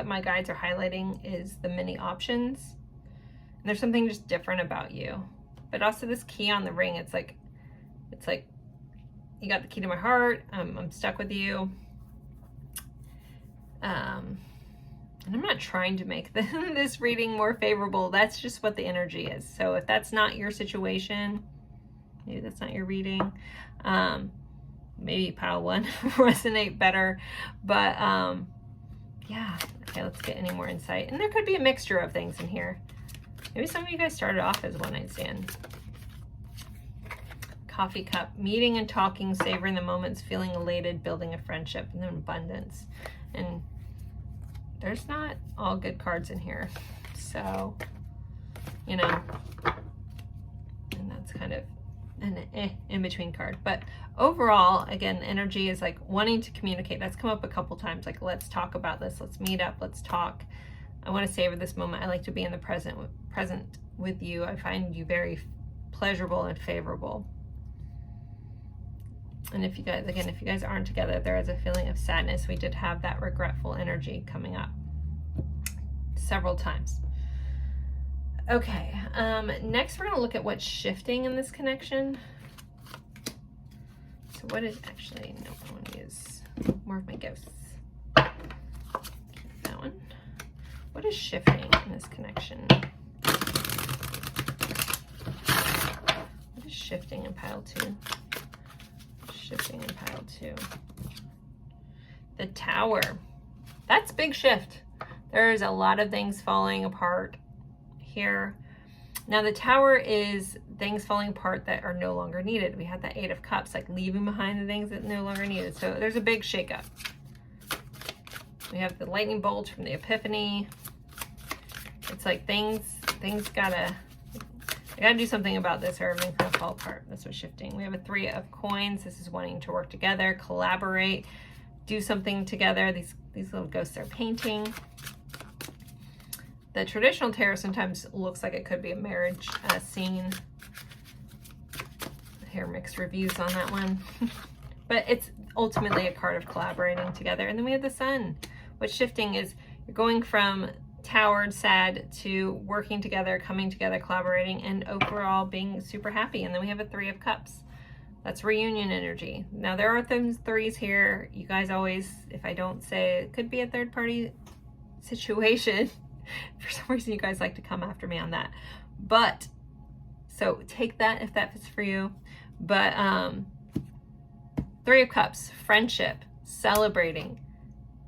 my guides are highlighting is the many options. And there's something just different about you. But also this key on the ring, it's like you got the key to my heart. I'm stuck with you. And I'm not trying to make this reading more favorable. That's just what the energy is. So if that's not your situation, maybe that's not your reading, maybe pile 1 resonate better. But yeah, okay, let's get any more insight. And there could be a mixture of things in here. Maybe some of you guys started off as one night stand. Coffee cup, meeting and talking, savoring the moments, feeling elated, building a friendship, and then abundance. And there's not all good cards in here. So, you know, and that's kind of an in-between card. But overall, again, energy is like wanting to communicate. That's come up a couple times. Like, let's talk about this. Let's meet up. Let's talk. I want to savor this moment. I like to be in the present with you. I find you very pleasurable and favorable. And if you guys aren't together, there is a feeling of sadness. We did have that regretful energy coming up several times. Okay, next we're going to look at what's shifting in this connection. So what is actually, no, I want to use more of my ghosts. Keep that one. What is shifting in this connection? What is shifting in pile 2? Shifting in pile 2. The Tower. That's big shift. There's a lot of things falling apart here. Now the Tower is things falling apart that are no longer needed. We had that 8 of Cups, like leaving behind the things that no longer needed. So there's a big shakeup. We have the lightning bolt from the Epiphany. It's like things gotta do something about this or everything's gonna fall apart. That's what's shifting. We have a 3 of Coins. This is wanting to work together, collaborate, do something together. These little ghosts are painting. The traditional tarot sometimes looks like it could be a marriage scene. I hear mixed reviews on that one. But it's ultimately a card of collaborating together. And then we have the Sun. What's shifting is you're going from towered, sad, to working together, coming together, collaborating, and overall being super happy. And then we have a 3 of Cups. That's reunion energy. Now there are those 3s here. You guys always, if I don't say it could be a third party situation, for some reason you guys like to come after me on that. But, so take that if that fits for you. But 3 of Cups, friendship, celebrating,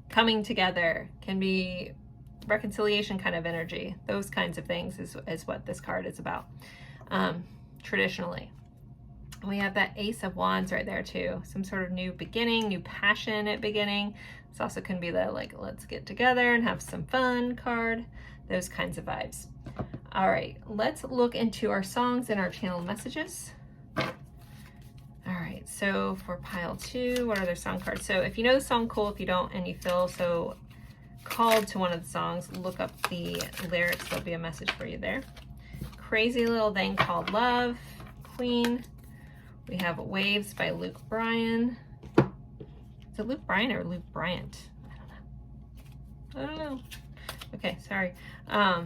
coming together, can be reconciliation kind of energy. Those kinds of things is what this card is about, traditionally. We have that Ace of Wands right there too. Some sort of new beginning, new passionate beginning. This also can be the like, let's get together and have some fun card. Those kinds of vibes. All right, let's look into our songs and our channeled messages. All right, so for pile 2, what are their song cards? So if you know the song, cool. If you don't and you feel so called to one of the songs, look up the lyrics. There'll be a message for you there. Crazy Little Thing Called Love, Queen. We have Waves by Luke Bryan. Is it Luke Bryan or Luke Bryant? I don't know. Okay, sorry. I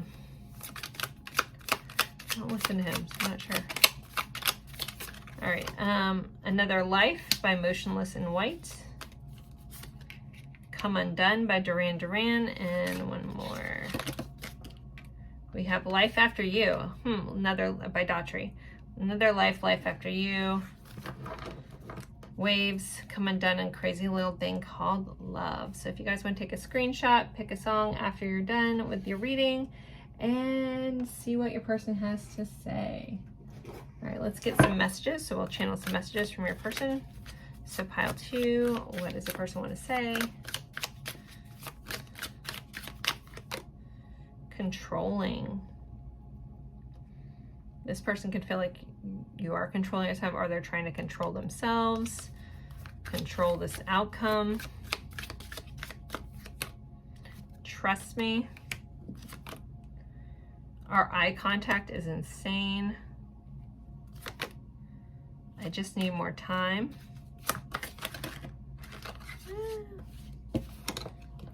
don't listen to him, so I'm not sure. All right, Another Life by Motionless in White. Come Undone by Duran Duran, and one more. We have Life After You. Another by Daughtry. Another Life, Life After You. Waves, Come Undone, and Crazy Little Thing Called Love. So if you guys want to take a screenshot, pick a song after you're done with your reading and see what your person has to say. All right, let's get some messages. So we'll channel some messages from your person. So pile 2, what does the person want to say? Controlling. This person could feel like you are controlling your time, or they're trying to control themselves, control this outcome. Trust me. Our eye contact is insane. I just need more time.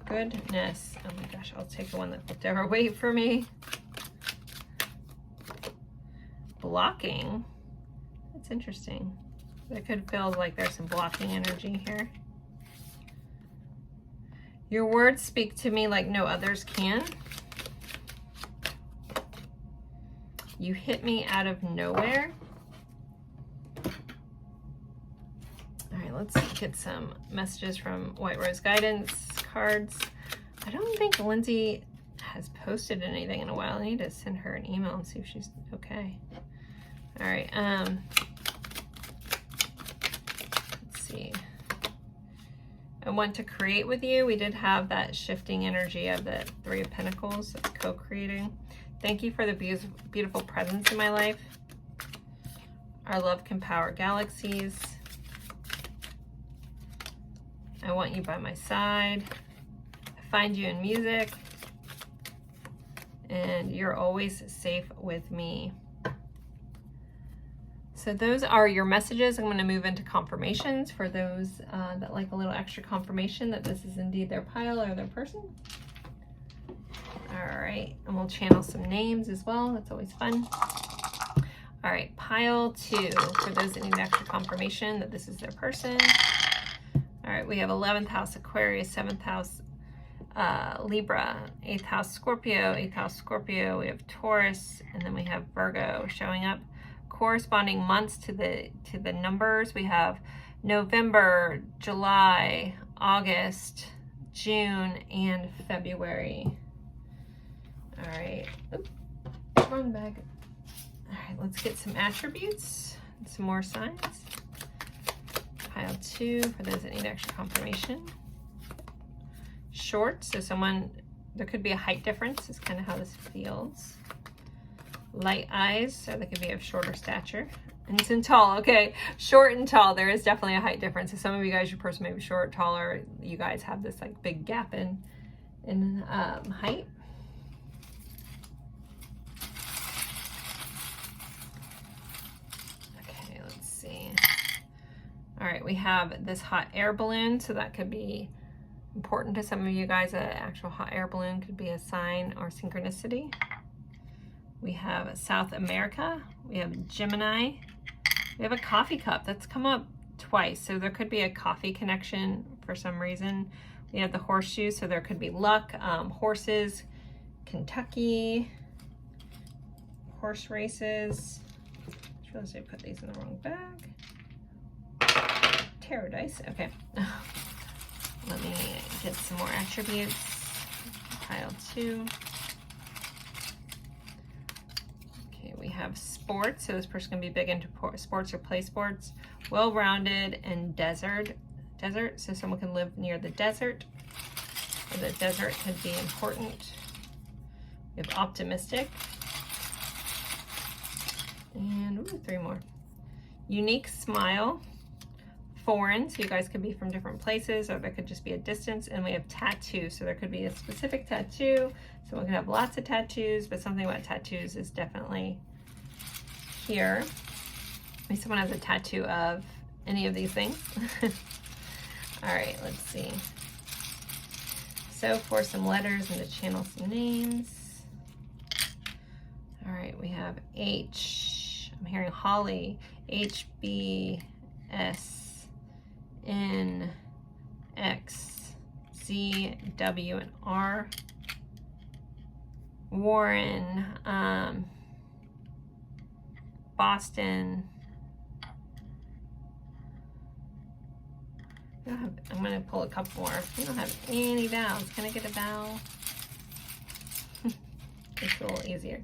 Goodness. Oh my gosh, I'll take the one that flipped over. Wait for me. Blocking. That's interesting. It could feel like there's some blocking energy here. Your words speak to me like no others can. You hit me out of nowhere. All right, let's get some messages from White Rose Guidance cards. I don't think Lindsay has posted anything in a while. I need to send her an email and see if she's okay. All right, let's see. I want to create with you. We did have that shifting energy of the Three of Pentacles, that's co-creating. Thank you for the beautiful presence in my life. Our love can power galaxies. I want you by my side. I find you in music. And you're always safe with me. So those are your messages. I'm going to move into confirmations for those that like a little extra confirmation that this is indeed their pile or their person. All right, and we'll channel some names as well. That's always fun. All right, pile 2 for those that need extra confirmation that this is their person. All right, we have 11th house Aquarius, 7th house Libra, 8th house Scorpio, 8th house Scorpio. We have Taurus, and then we have Virgo showing up. Corresponding months to the numbers, we have November, July, August, June, and February. All right, oops, wrong bag. All right, let's get some attributes, some more signs. Pile 2 for those that need extra confirmation. Short, so there could be a height difference, is kind of how this feels. Light eyes, so they could be of shorter stature. And tall, okay, short and tall, there is definitely a height difference. So some of you guys, your person may be short, taller, you guys have this like big gap in height. Okay, let's see. All right, we have this hot air balloon, so that could be important to some of you guys. An actual hot air balloon could be a sign or synchronicity. We have South America. We have Gemini. We have a coffee cup. That's come up twice, so there could be a coffee connection for some reason. We have the horseshoe, so there could be luck. Horses, Kentucky, horse races. I just realized I put these in the wrong bag. Tarot dice, okay. Let me get some more attributes. Pile 2. Okay, we have sports. So this person can be big into sports or play sports. Well-rounded and desert. So someone can live near the desert. Or the desert could be important. We have optimistic. And ooh, 3 more. Unique smile. Foreign, so you guys could be from different places, or there could just be a distance. And we have tattoo, so there could be a specific tattoo. Someone can have lots of tattoos, but something about tattoos is definitely here. Maybe someone has a tattoo of any of these things. All right, let's see. So for some letters and to channel some names. All right, we have H. I'm hearing Holly. H, B, S. N, X, Z, W, and R. Warren, Boston. I'm going to pull a couple more. We don't have any vowels. Can I get a vowel? It's a little easier.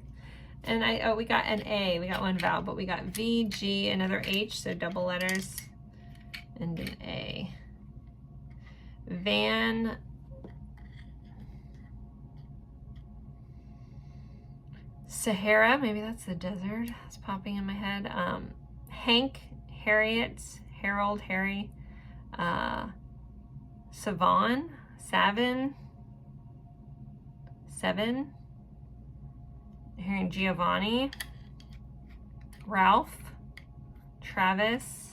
And we got an A. We got 1 vowel, but we got V, G, another H, so double letters. And an A. Van. Sahara, maybe that's the desert. It's popping in my head. Hank, Harriet, Harold, Harry. Savon, Savin. 7. I'm hearing Giovanni. Ralph. Travis.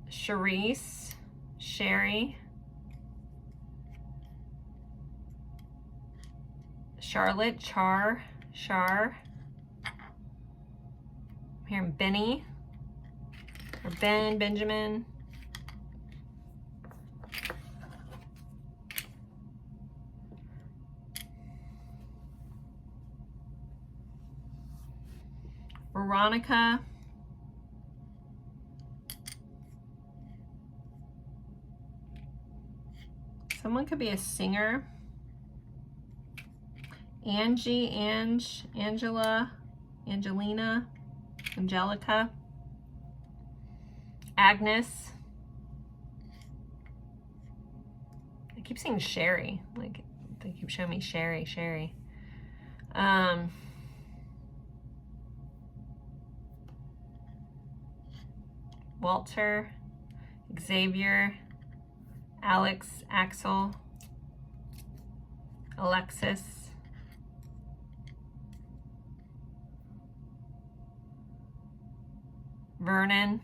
Charisse, Sherry, Charlotte, Char, I'm hearing Benny, or Ben, Benjamin, Veronica. Someone could be a singer. Angie, Angela, Angelina, Angelica. Agnes. I keep saying Sherry. Like, they keep showing me Sherry. Walter, Xavier, Alex, Axel, Alexis, Vernon.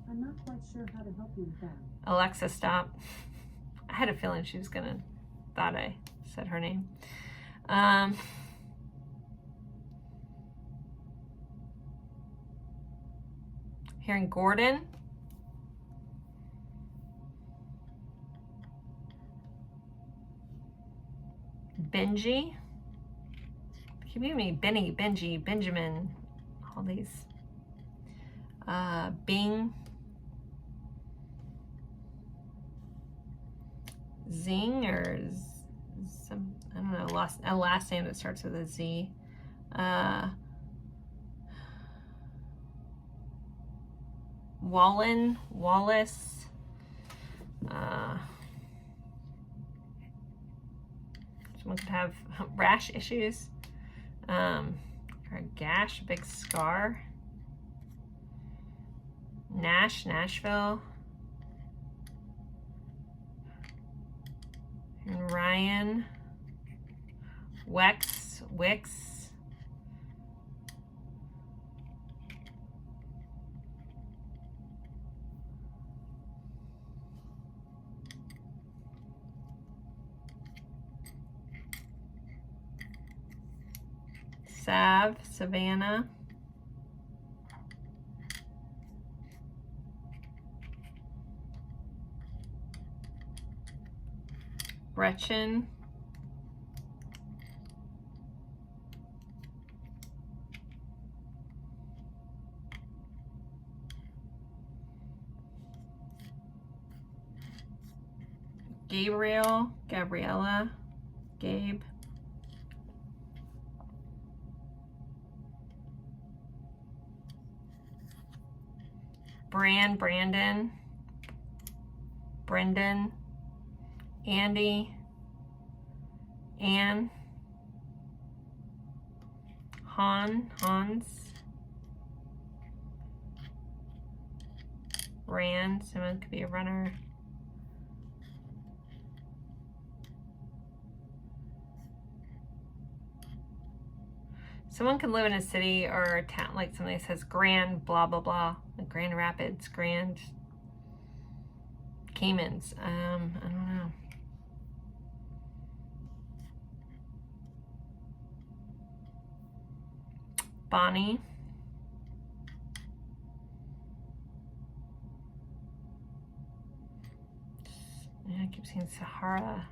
I'm not quite sure how to help you with that. Alexa, stop. I had a feeling she was gonna, thought I said her name. Hearing Gordon. Benji. Keep giving me Benny, Benji, Benjamin, all these. Bing. Zing, or some, I don't know, a last name that starts with a Z. Wallen, Wallace. Someone could have rash issues. Or a gash, a big scar. Nash, Nashville. And Ryan. Wex, Wix. Sav, Savannah. Gretchen. Gabriel, Gabriella, Gabe. Brandon, Brendan, Andy, Anne, Hans, Rand, someone could be a runner. Someone could live in a city or a town, like somebody says Grand, blah, blah, blah, like Grand Rapids, Grand Caymans. I don't know. Bonnie. Yeah, I keep saying Sahara.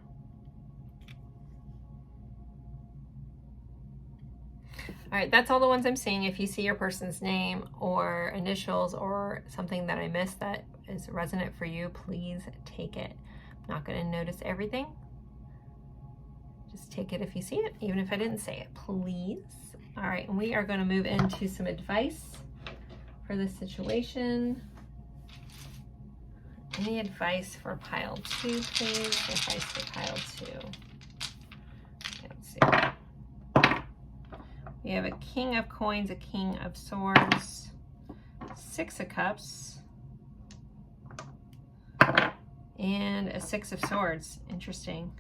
All right, that's all the ones I'm seeing. If you see your person's name or initials or something that I missed that is resonant for you, please take it. I'm not going to notice everything. Just take it if you see it, even if I didn't say it, please. All right, and we are going to move into some advice for this situation. Any advice for pile 2, please? Advice for pile 2. Let's see. We have a King of Coins, a King of Swords, 6 of Cups, and a 6 of Swords. Interesting.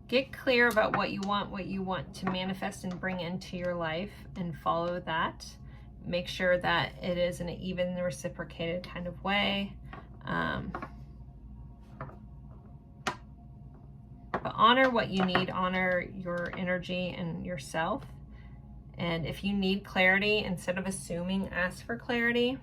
Get clear about what you want to manifest and bring into your life, and follow that. Make sure that it is in an even reciprocated kind of way. But honor what you need, honor your energy and yourself. And if you need clarity, instead of assuming, ask for clarity.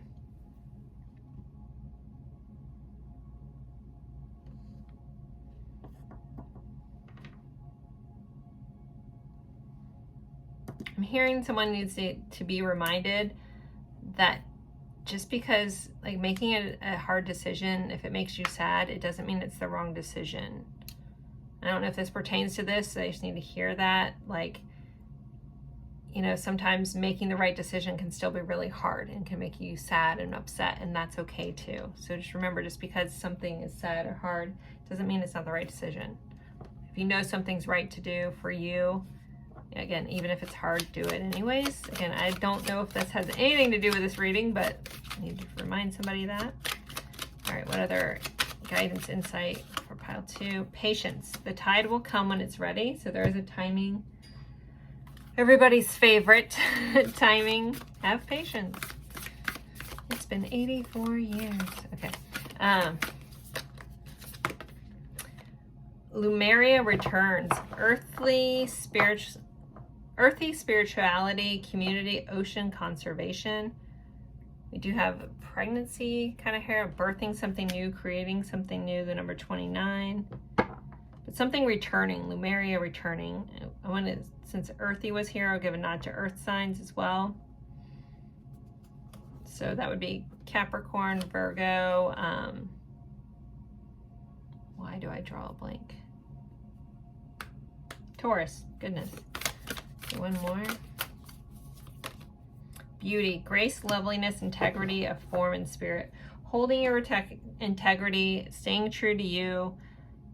hearing someone needs to be reminded that just because like making it a hard decision, if it makes you sad, it doesn't mean it's the wrong decision. I don't know if this pertains to this. I just need to hear that. Like, you know, sometimes making the right decision can still be really hard and can make you sad and upset, and that's okay too. So just remember, just because something is sad or hard doesn't mean it's not the right decision. If you know something's right to do for you, again, even if it's hard, do it anyways. Again, I don't know if this has anything to do with this reading, but I need to remind somebody that. All right, what other guidance, insight for pile 2? Patience. The tide will come when it's ready. So there is a timing. Everybody's favorite timing. Have patience. It's been 84 years. Okay. Lumeria returns. Earthy spirituality, community, ocean conservation. We do have pregnancy kind of here, birthing something new, creating something new, the number 29. But something returning, Lumeria returning. I want to, since Earthy was here, I'll give a nod to earth signs as well. So that would be Capricorn, Virgo. Why do I draw a blank? Taurus, goodness. Okay, one more. Beauty, grace, loveliness, integrity of form and spirit. Holding your integrity, staying true to you,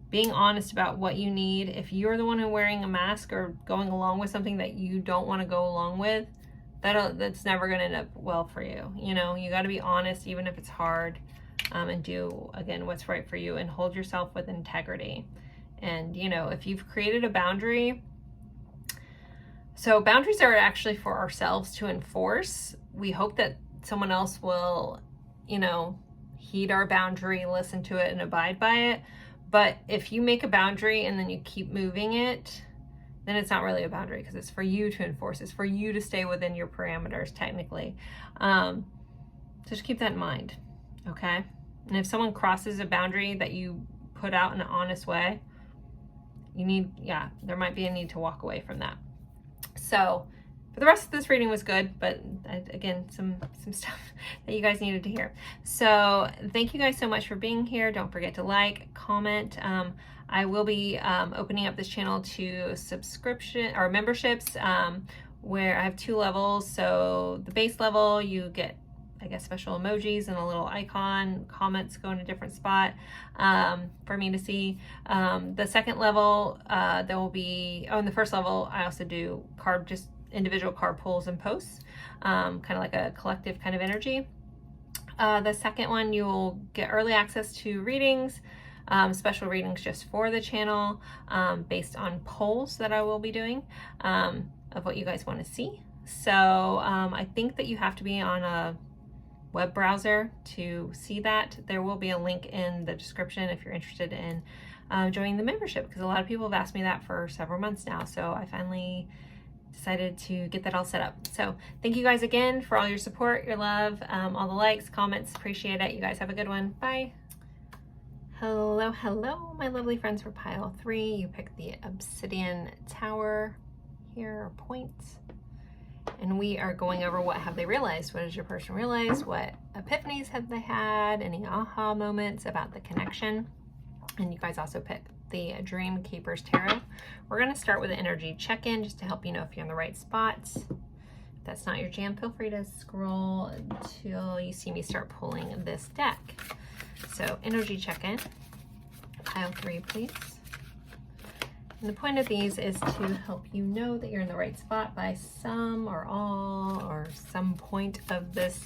being honest about what you need. If you're the one who's wearing a mask or going along with something that you don't want to go along with, that's never going to end up well for you. You know, you got to be honest, even if it's hard, and do, again, what's right for you, and hold yourself with integrity. And, you know, if you've created a boundary, so boundaries are actually for ourselves to enforce. We hope that someone else will, you know, heed our boundary, listen to it, and abide by it. But if you make a boundary and then you keep moving it, then it's not really a boundary, because it's for you to enforce. It's for you to stay within your parameters, technically. So just keep that in mind, okay? And if someone crosses a boundary that you put out in an honest way, there might be a need to walk away from that. So for the rest of this reading was good, but again, some stuff that you guys needed to hear. So thank you guys so much for being here. Don't forget to like, comment. I will be opening up this channel to subscription or memberships, where I have 2 levels. So the base level, you get, I guess, special emojis and a little icon. Comments go in a different spot for me to see. The second level, there will be, in the first level, I also do just individual card pulls and posts, kind of like a collective kind of energy. The second one, you will get early access to readings, special readings just for the channel, based on polls that I will be doing, of what you guys want to see. So I think that you have to be on a web browser to see that. There will be a link in the description if you're interested in joining the membership, because a lot of people have asked me that for several months now. So I finally decided to get that all set up. So thank you guys again for all your support, your love, all the likes, comments. Appreciate it. You guys have a good one. Bye. Hello, my lovely friends for pile 3. You picked the obsidian tower here, or points. And we are going over what have they realized. What has your person realized? What epiphanies have they had? Any aha moments about the connection? And you guys also picked the Dream Keeper's Tarot. We're going to start with an energy check-in just to help you know if you're in the right spot. If that's not your jam, feel free to scroll until you see me start pulling this deck. So energy check-in, pile 3, please. And the point of these is to help you know that you're in the right spot by some or all or some point of this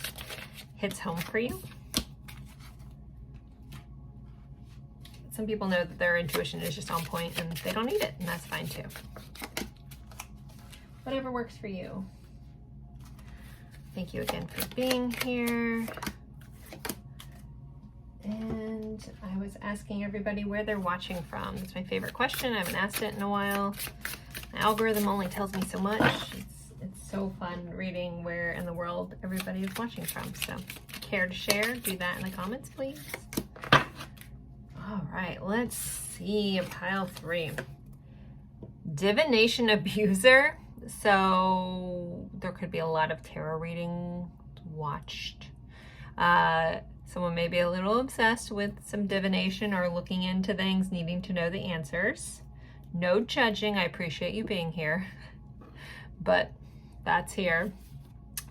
hits home for you. Some people know that their intuition is just on point and they don't need it, and that's fine too. Whatever works for you. Thank you again for being here. And I was asking everybody where they're watching from. It's my favorite question. I haven't asked it in a while. My algorithm only tells me so much. It's so fun reading where in the world everybody is watching from. So care to share? Do that in the comments, please. All right, let's see. Pile 3. Divination abuser. So there could be a lot of tarot reading watched. Someone may be a little obsessed with some divination or looking into things, needing to know the answers. No judging. I appreciate you being here, but that's here.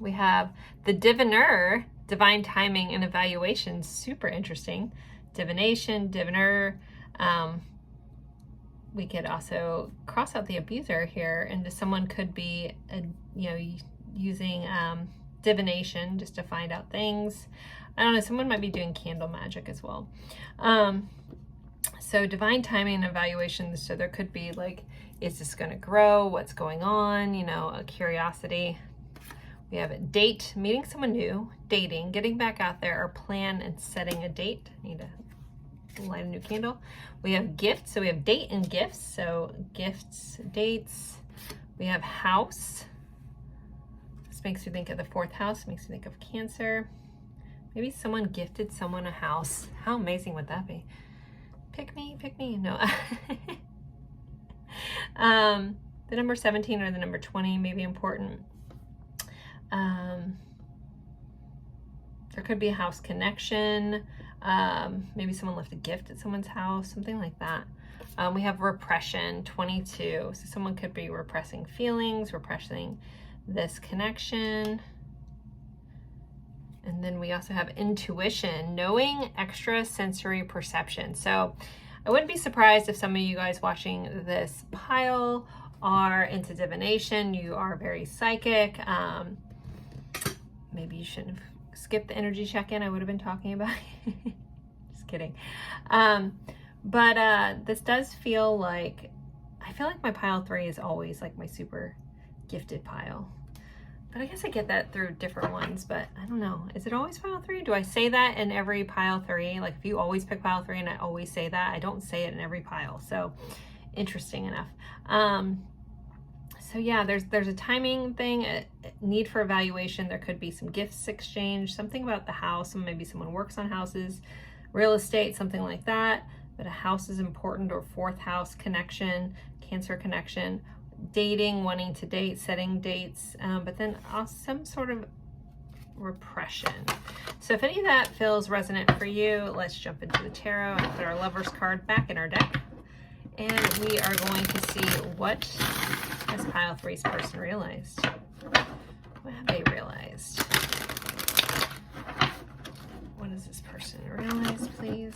We have the diviner, divine timing and evaluation. Super interesting. Divination, diviner. We could also cross out the abuser here, and someone could be, using divination just to find out things. I don't know, someone might be doing candle magic as well. So divine timing and evaluation, so there could be like, is this going to grow? What's going on? A curiosity. We have a date, meeting someone new, dating, getting back out there, or plan and setting a date. I need to light a new candle. We have gifts, so we have date and gifts. So gifts, dates. We have house. This makes me think of the 4th house, makes me think of Cancer. Maybe someone gifted someone a house. How amazing would that be? Pick me, no. The number 17 or the number 20 may be important. There could be a house connection. Maybe someone left a gift at someone's house, something like that. We have repression, 22. So someone could be repressing feelings, repressing this connection. And then we also have intuition, knowing extrasensory perception. So I wouldn't be surprised if some of you guys watching this pile are into divination. You are very psychic. Maybe you shouldn't have skipped the energy check-in I would have been talking about. Just kidding. But this does feel like, I feel like my pile 3 is always like my super gifted pile. But I guess I get that through different ones, but I don't know. Is it always pile 3? Do I say that in every pile 3? Like if you always pick pile 3 and I always say that, I don't say it in every pile. So interesting enough. So yeah, there's a timing thing, a need for evaluation. There could be some gifts exchange, something about the house. Maybe someone works on houses, real estate, something like that. But a house is important, or 4th house connection, Cancer connection. Dating, wanting to date, setting dates, but then also some sort of repression. So if any of that feels resonant for you, let's jump into the tarot and put our Lover's card back in our deck. And we are going to see what has pile 3's person realized. What have they realized? What does this person realize, please?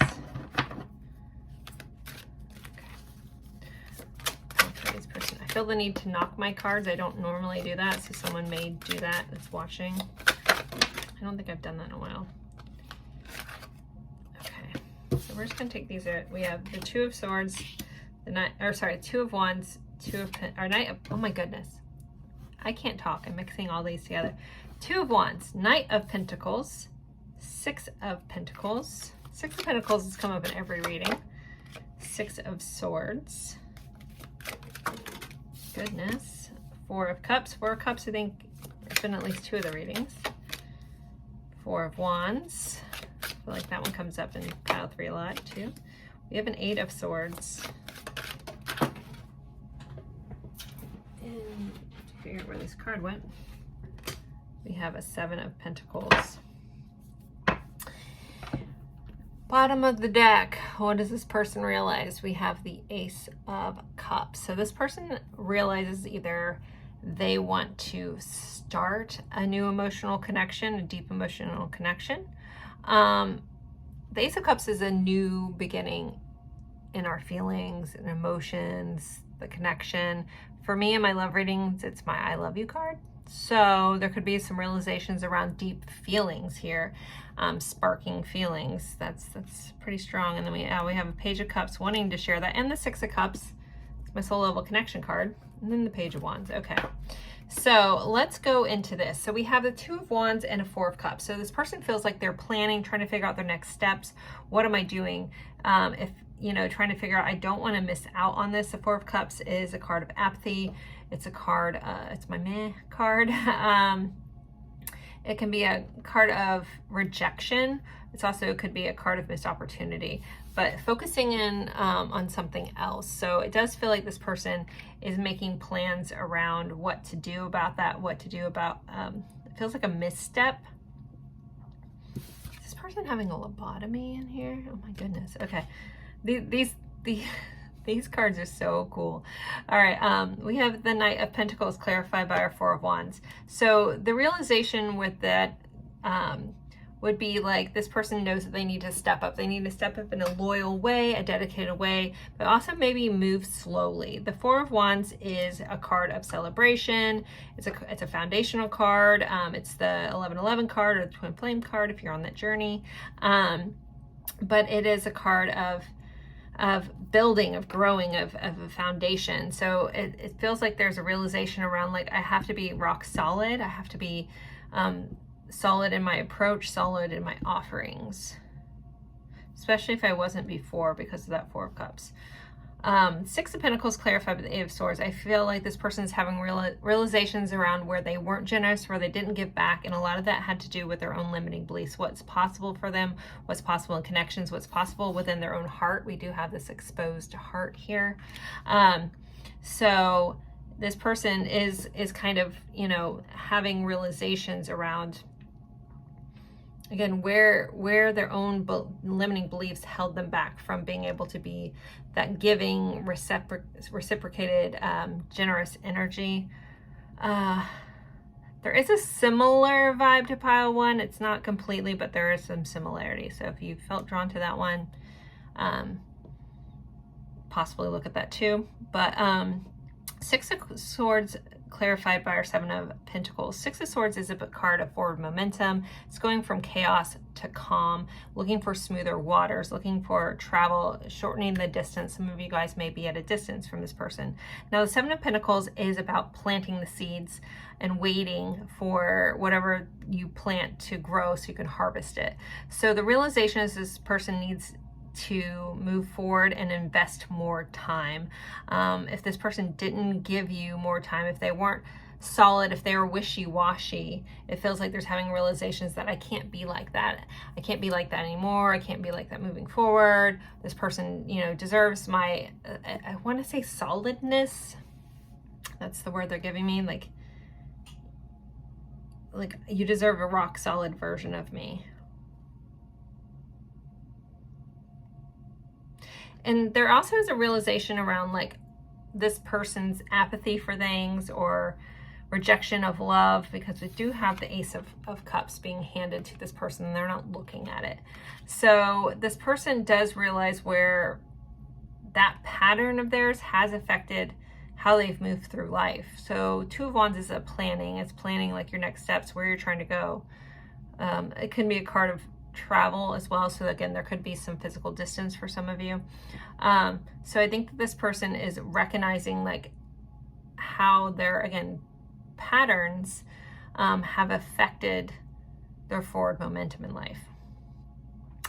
I feel the need to knock my cards. I don't normally do that, so someone may do that that's watching. I don't think I've done that in a while. Okay, so we're just gonna take these out. We have the 2 of Swords, the Knight, or sorry, 2 of Wands, 2 of or Knight of, oh my goodness, I can't talk. I'm mixing all these together. 2 of Wands, Knight of Pentacles, 6 of Pentacles. 6 of Pentacles has come up in every reading. 6 of Swords. Goodness. 4 of Cups. 4 of Cups, I think it's been at least 2 of the readings. 4 of Wands. I feel like that one comes up in pile 3 a lot too. We have an 8 of Swords. And to figure out where this card went, we have a 7 of Pentacles. Bottom of the deck, what does this person realize? We have the Ace of Cups. So this person realizes either they want to start a new emotional connection, a deep emotional connection. The Ace of Cups is a new beginning in our feelings and emotions, the connection. For me in my love readings, it's my I love you card. So there could be some realizations around deep feelings here, sparking feelings. That's pretty strong. And then we have a Page of Cups wanting to share that, and the 6 of Cups. It's my soul level connection card, and then the Page of Wands. Okay, so let's go into this. So we have the 2 of Wands and a 4 of Cups. So this person feels like they're planning, trying to figure out their next steps. What am I doing? If trying to figure out, I don't want to miss out on this. The 4 of Cups is a card of apathy. It's a card, it's my meh card. It can be a card of rejection. It could be a card of missed opportunity. but focusing in on something else. So it does feel like this person is making plans around what to do about that, what to do about, it feels like a misstep. Is this person having a lobotomy in here? Oh my goodness. Okay. These cards are so cool. All right, we have the Knight of Pentacles clarified by our Four of Wands. So the realization with that would be like this person knows that they need to step up. They need to step up in a loyal way, a dedicated way, but also maybe move slowly. The Four of Wands is a card of celebration. It's a foundational card. It's the 1111 card or the Twin Flame card if you're on that journey. But it is a card of building, of growing, of a foundation. So it feels like there's a realization around like, I have to be rock solid. I have to be solid in my approach, solid in my offerings, especially if I wasn't before because of that Four of Cups. Six of Pentacles clarified by the Eight of Swords. I feel like this person is having realizations around where they weren't generous, where they didn't give back, and a lot of that had to do with their own limiting beliefs, what's possible for them, what's possible in connections, what's possible within their own heart. We do have this exposed heart here. So this person is kind of, you know, having realizations around, again, where their own limiting beliefs held them back from being able to be that giving, reciprocated, generous energy. There is a similar vibe to pile one. It's not completely, but there is some similarity. So if you felt drawn to that one, possibly look at that too. But Six of Swords clarified by our Seven of Pentacles. Six of Swords is a card of forward momentum. It's going from chaos to calm, looking for smoother waters, looking for travel, shortening the distance. Some of you guys may be at a distance from this person. Now, the Seven of Pentacles is about planting the seeds and waiting for whatever you plant to grow so you can harvest it. So the realization is this person needs to move forward and invest more time. If this person didn't give you more time, if they weren't solid, if they were wishy-washy, it feels like there's having realizations that I can't be like that. I can't be like that anymore. I can't be like that moving forward. This person, you know, deserves my, I want to say solidness. That's the word they're giving me. Like you deserve a rock solid version of me. And there also is a realization around like this person's apathy for things or rejection of love, because we do have the Ace of Cups being handed to this person and they're not looking at it. So this person does realize where that pattern of theirs has affected how they've moved through life. So Two of Wands is a planning. It's planning like your next steps, where you're trying to go. It can be a card of travel as well. So again, there could be some physical distance for some of you. So I think that this person is recognizing like how their, again, patterns have affected their forward momentum in life.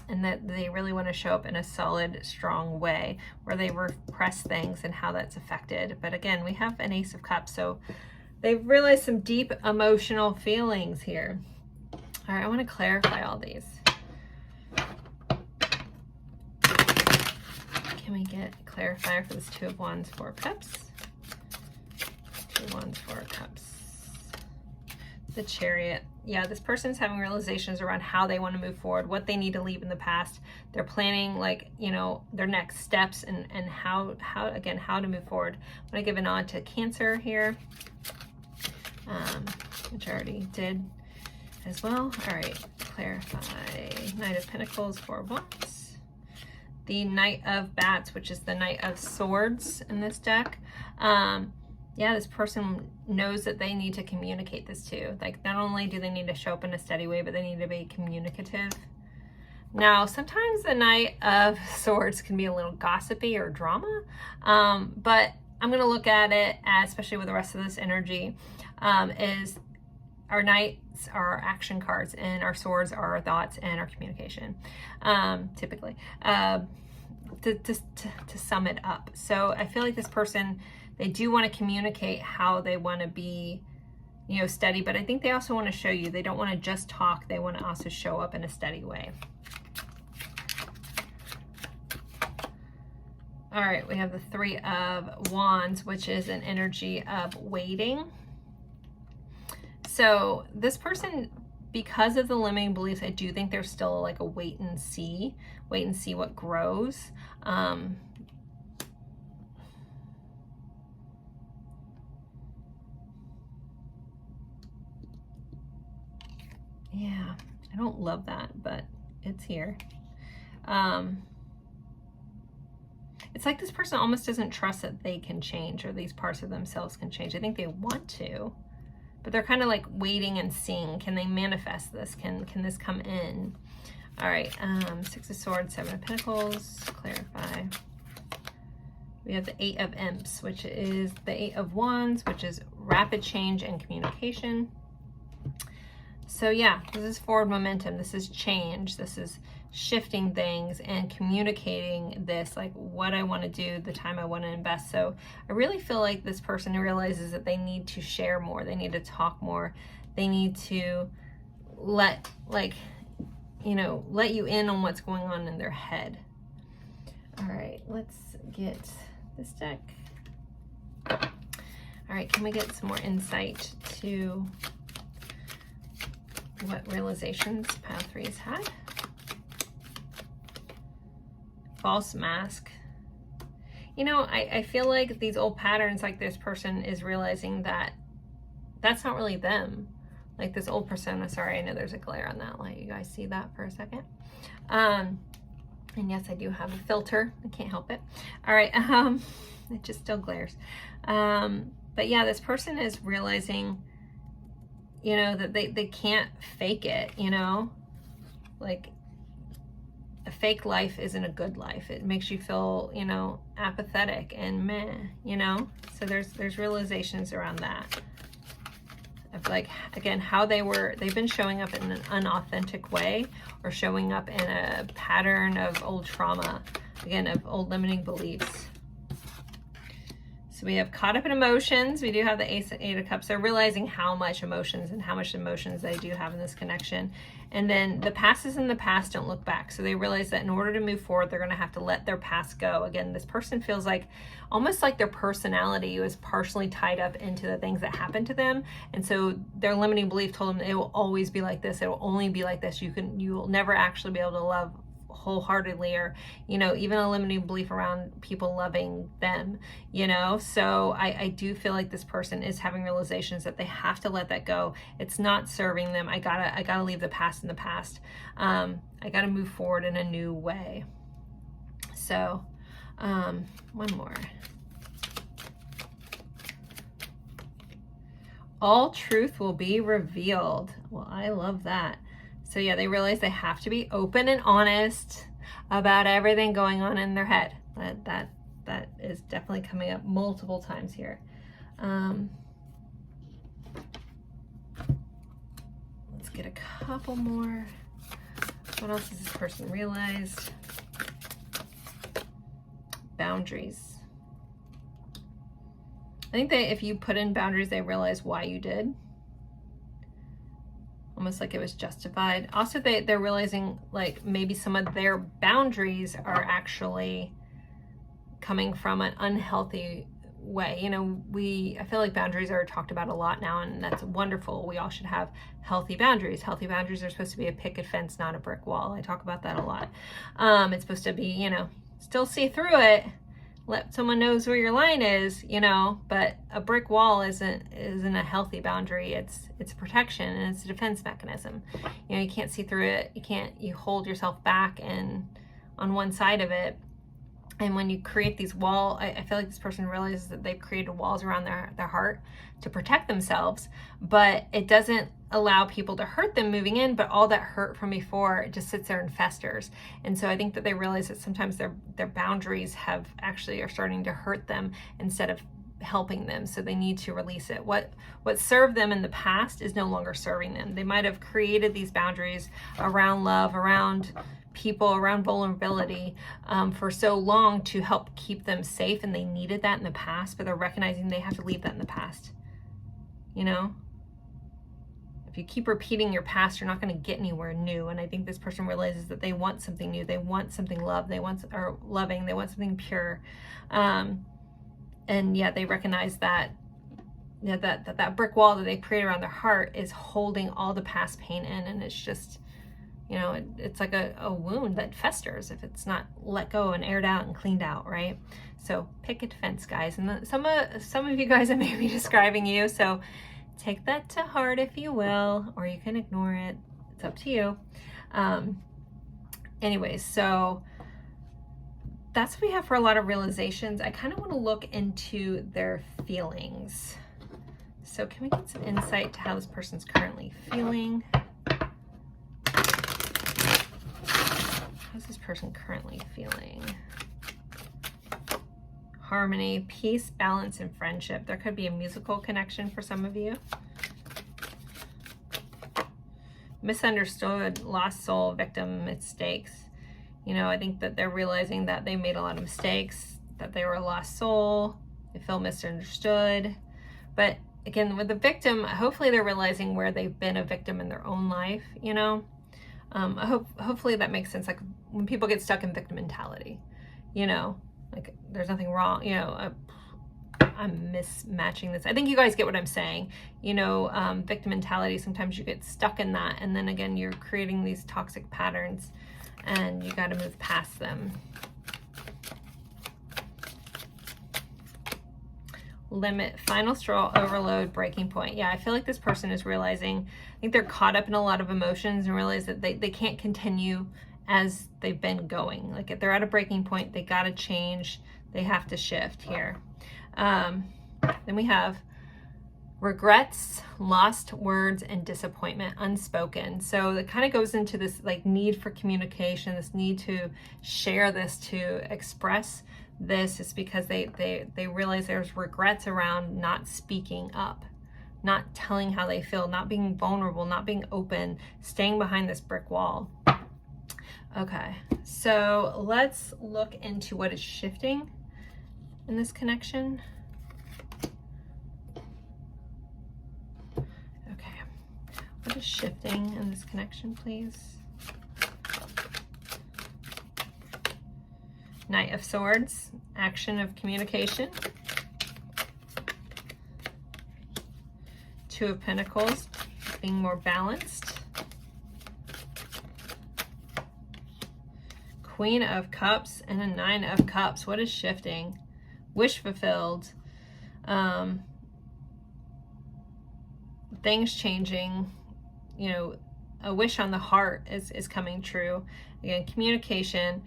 And that they really want to show up in a solid, strong way where they repress things and how that's affected. But again, we have an Ace of Cups. So they've realized some deep emotional feelings here. All right, I want to clarify all these. Can we get a clarifier for this Two of Wands, Four of Cups? Two of Wands, Four of Cups. The Chariot. Yeah, this person's having realizations around how they want to move forward, what they need to leave in the past. They're planning, like, you know, their next steps and how to move forward. I'm going to give a nod to Cancer here, which I already did as well. All right, clarify. Knight of Pentacles, Four of Wands. The Knight of Bats, which is the Knight of Swords in this deck. Yeah, this person knows that they need to communicate this too. Like, not only do they need to show up in a steady way, but they need to be communicative. Now, sometimes the Knight of Swords can be a little gossipy or drama, but I'm going to look at it as, especially with the rest of this energy, is our Knights are our action cards and our swords are our thoughts and our communication, typically, to sum it up. So I feel like this person, they do want to communicate how they want to be, you know, steady, but I think they also want to show you, they don't want to just talk, they want to also show up in a steady way. All right, we have the Three of Wands, which is an energy of waiting. So this person, because of the limiting beliefs, I do think there's still like a wait and see what grows. Yeah, I don't love that, but it's here. It's like this person almost doesn't trust that they can change, or these parts of themselves can change. I think they want to, but they're kind of like waiting and seeing. Can they manifest this? Can this come in? All right, Six of Swords, Seven of Pentacles, clarify. We have the Eight of Imps, which is the Eight of Wands, which is rapid change and communication. So yeah, this is forward momentum. This is change. This is shifting things and communicating this, like what I want to do, the time I want to invest. So I really feel like this person realizes that they need to share more. They need to talk more. They need to let you in on what's going on in their head. All right, let's get this deck. All right, can we get some more insight to what realizations Pile 3 has had? False mask. You know, I feel like these old patterns, like this person is realizing that that's not really them. Like this old persona, sorry, I know there's a glare on that light. You guys see that for a second? And yes, I do have a filter. I can't help it. All right, it just still glares. But yeah, this person is realizing, you know, that they can't fake it, you know? Like, a fake life isn't a good life. It makes you feel, you know, apathetic and meh, you know? So there's realizations around that. Of like, again, how they've been showing up in an unauthentic way, or showing up in a pattern of old trauma, again, of old limiting beliefs. So we have caught up in emotions. We do have the Eight of Cups. They're realizing how much emotions they do have in this connection. And then the past is in the past, don't look back. So they realize that in order to move forward, they're going to have to let their past go. Again, this person feels like almost like their personality was partially tied up into the things that happened to them. And so their limiting belief told them it will always be like this. It will only be like this. You will never actually be able to love wholeheartedly, or, you know, even a limiting belief around people loving them, you know. So I do feel like this person is having realizations that they have to let that go. It's not serving them. I gotta leave the past in the past. I gotta move forward in a new way. So one more. All truth will be revealed. Well, I love that. So yeah, they realize they have to be open and honest about everything going on in their head. That is definitely coming up multiple times here. Let's get a couple more. What else has this person realized? Boundaries. I think that if you put in boundaries, they realize why you did. Almost like it was justified. Also, they're realizing like maybe some of their boundaries are actually coming from an unhealthy way. You know, I feel like boundaries are talked about a lot now, and that's wonderful. We all should have healthy boundaries. Healthy boundaries are supposed to be a picket fence, not a brick wall. I talk about that a lot. It's supposed to be, you know, still see through it, let someone knows where your line is, you know, but a brick wall isn't a healthy boundary. It's protection, and it's a defense mechanism. You know, you can't see through it. You hold yourself back and on one side of it. And when you create these walls, I feel like this person realizes that they've created walls around their heart to protect themselves, but it doesn't allow people to hurt them moving in, but all that hurt from before just sits there and festers. And so I think that they realize that sometimes their boundaries are starting to hurt them instead of helping them. So they need to release it. What served them in the past is no longer serving them. They might have created these boundaries around love, around people, around vulnerability for so long to help keep them safe, and they needed that in the past, but they're recognizing they have to leave that in the past, you know. if you keep repeating your past, you're not going to get anywhere new. And I think this person realizes that they want something new. They want something loved. They want, or loving. They want something pure. And yeah, they recognize that, you know, that brick wall that they create around their heart is holding all the past pain in. And it's just, you know, it's like a wound that festers if it's not let go and aired out and cleaned out, right? So pick a defense, guys. And some of you guys, I may be describing you, so take that to heart if you will, or you can ignore it. It's up to you. Anyways, so that's what we have for a lot of realizations. I kind of want to look into their feelings. So can we get some insight to how this person's currently feeling? How's this person currently feeling? Harmony, peace, balance, and friendship. There could be a musical connection for some of you. Misunderstood, lost soul, victim, mistakes. You know, I think that they're realizing that they made a lot of mistakes, that they were a lost soul, they feel misunderstood. But again, with the victim, hopefully they're realizing where they've been a victim in their own life, you know. Hopefully that makes sense. Like when people get stuck in victim mentality, you know, like there's nothing wrong, you know, I'm mismatching this. I think you guys get what I'm saying. You know, victim mentality, sometimes you get stuck in that. And then again, you're creating these toxic patterns and you got to move past them. Limit, final straw, overload, breaking point. Yeah, I feel like this person is realizing, I think they're caught up in a lot of emotions and realize that they can't continue as they've been going. Like if they're at a breaking point, they got to change. They have to shift here. Then we have regrets, lost words, and disappointment, unspoken. So it kind of goes into this like need for communication, this need to share this, to express this. Is because they realize there's regrets around not speaking up, not telling how they feel, not being vulnerable, not being open, staying behind this brick wall. Okay, so let's look into what is shifting in this connection. Okay, what is shifting in this connection, please? Knight of Swords, action of communication. Two of Pentacles, being more balanced. Queen of Cups and a Nine of Cups. What is shifting? Wish fulfilled. Things changing. You know, a wish on the heart is coming true. Again, communication,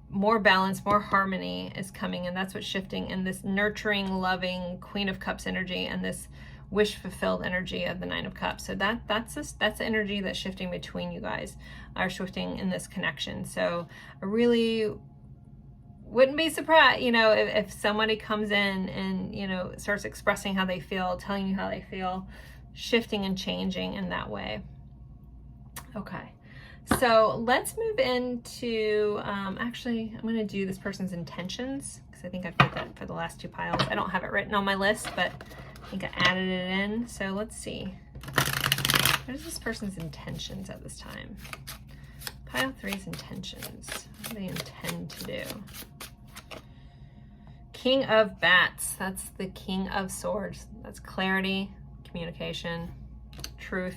more balance, more harmony is coming, and that's what's shifting in this nurturing, loving Queen of Cups energy and this wish fulfilled energy of the Nine of Cups. So that's the energy that's shifting between you guys, are shifting in this connection. So I really wouldn't be surprised, you know, if somebody comes in and, you know, starts expressing how they feel, telling you how they feel, shifting and changing in that way. Okay. So let's move into, actually, I'm going to do this person's intentions, because I think I've did that for the last two piles. I don't have it written on my list, but I think I added it in. So let's see. What is this person's intentions at this time? Pile 3's intentions. What do they intend to do? King of Bats. That's the King of Swords. That's clarity, communication, truth.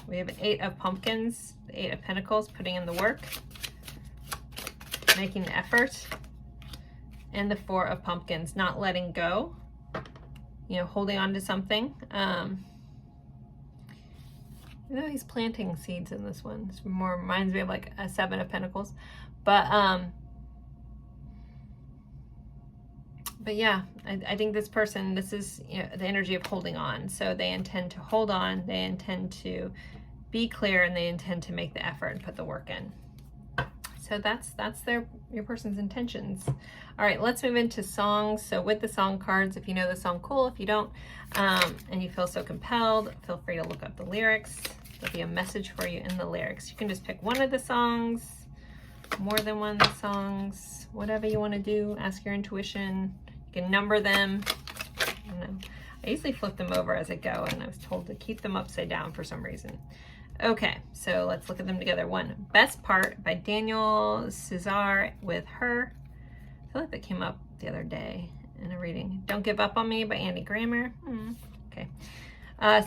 We have an 8 of Pumpkins, the 8 of Pentacles, putting in the work, making the effort, and the 4 of Pumpkins, not letting go, you know, holding on to something. You know, he's planting seeds in this one. This more reminds me of like a 7 of Pentacles, but yeah, I think this person, this is, you know, the energy of holding on. So they intend to hold on, they intend to be clear, and they intend to make the effort and put the work in. So that's your person's intentions. All right, let's move into songs. So with the song cards, if you know the song, cool. If you don't, and you feel so compelled, feel free to look up the lyrics. There'll be a message for you in the lyrics. You can just pick one of the songs, more than one of the songs, whatever you want to do. Ask your intuition. You can number them. I don't know. I usually flip them over as I go, and I was told to keep them upside down for some reason. Okay, so let's look at them together. One, Best Part by Daniel Cesar with Her. I feel like that came up the other day in a reading. Don't Give Up on Me by Andy Grammer. Okay.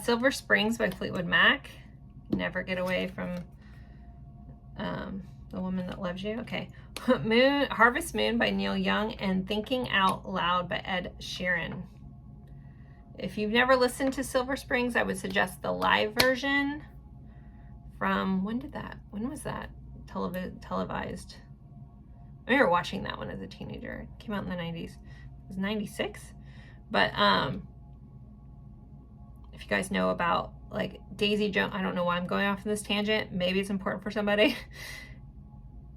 Silver Springs by Fleetwood Mac. Never Get Away from the Woman That Loves You. Okay. Harvest Moon by Neil Young, and Thinking Out Loud by Ed Sheeran. If you've never listened to Silver Springs, I would suggest the live version from, when was that televised? I remember watching that one as a teenager. It came out in the 90s. It was 96. But if you guys know about like Daisy Jones, I don't know why I'm going off on this tangent. Maybe it's important for somebody.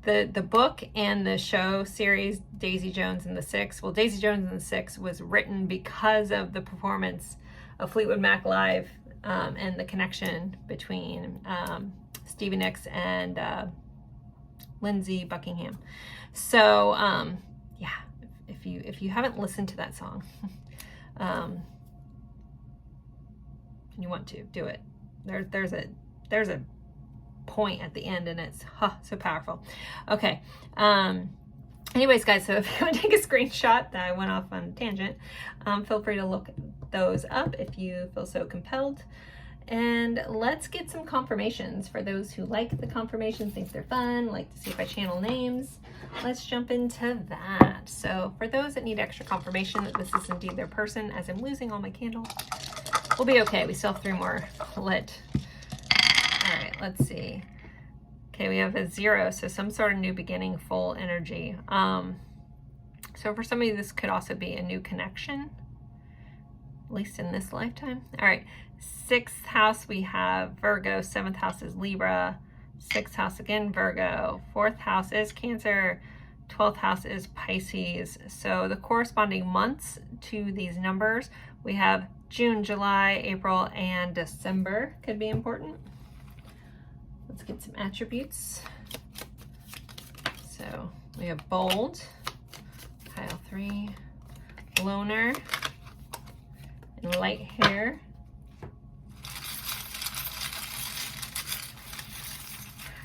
The book and the show series Daisy Jones and the Six. Well, Daisy Jones and the Six was written because of the performance of Fleetwood Mac live, and the connection between Stevie Nicks and Lindsey Buckingham. So yeah, if you haven't listened to that song, and you want to do it, there's a point at the end, and it's so powerful. Okay. Anyways, guys, so if you want to take a screenshot that I went off on a tangent, feel free to look those up if you feel so compelled. And let's get some confirmations for those who like the confirmations, think they're fun, like to see if I channel names. Let's jump into that. So for those that need extra confirmation that this is indeed their person, as I'm losing all my candles, we'll be okay. We still have 3 more lit. All right, let's see. Okay, we have a 0, so some sort of new beginning, full energy. So for somebody, this could also be a new connection, at least in this lifetime. All right, 6th house, we have Virgo. 7th house is Libra. 6th house, again, Virgo. 4th house is Cancer. 12th house is Pisces. So the corresponding months to these numbers, we have June, July, April, and December could be important. Let's get some attributes. So we have bold, pile 3, loner, and light hair.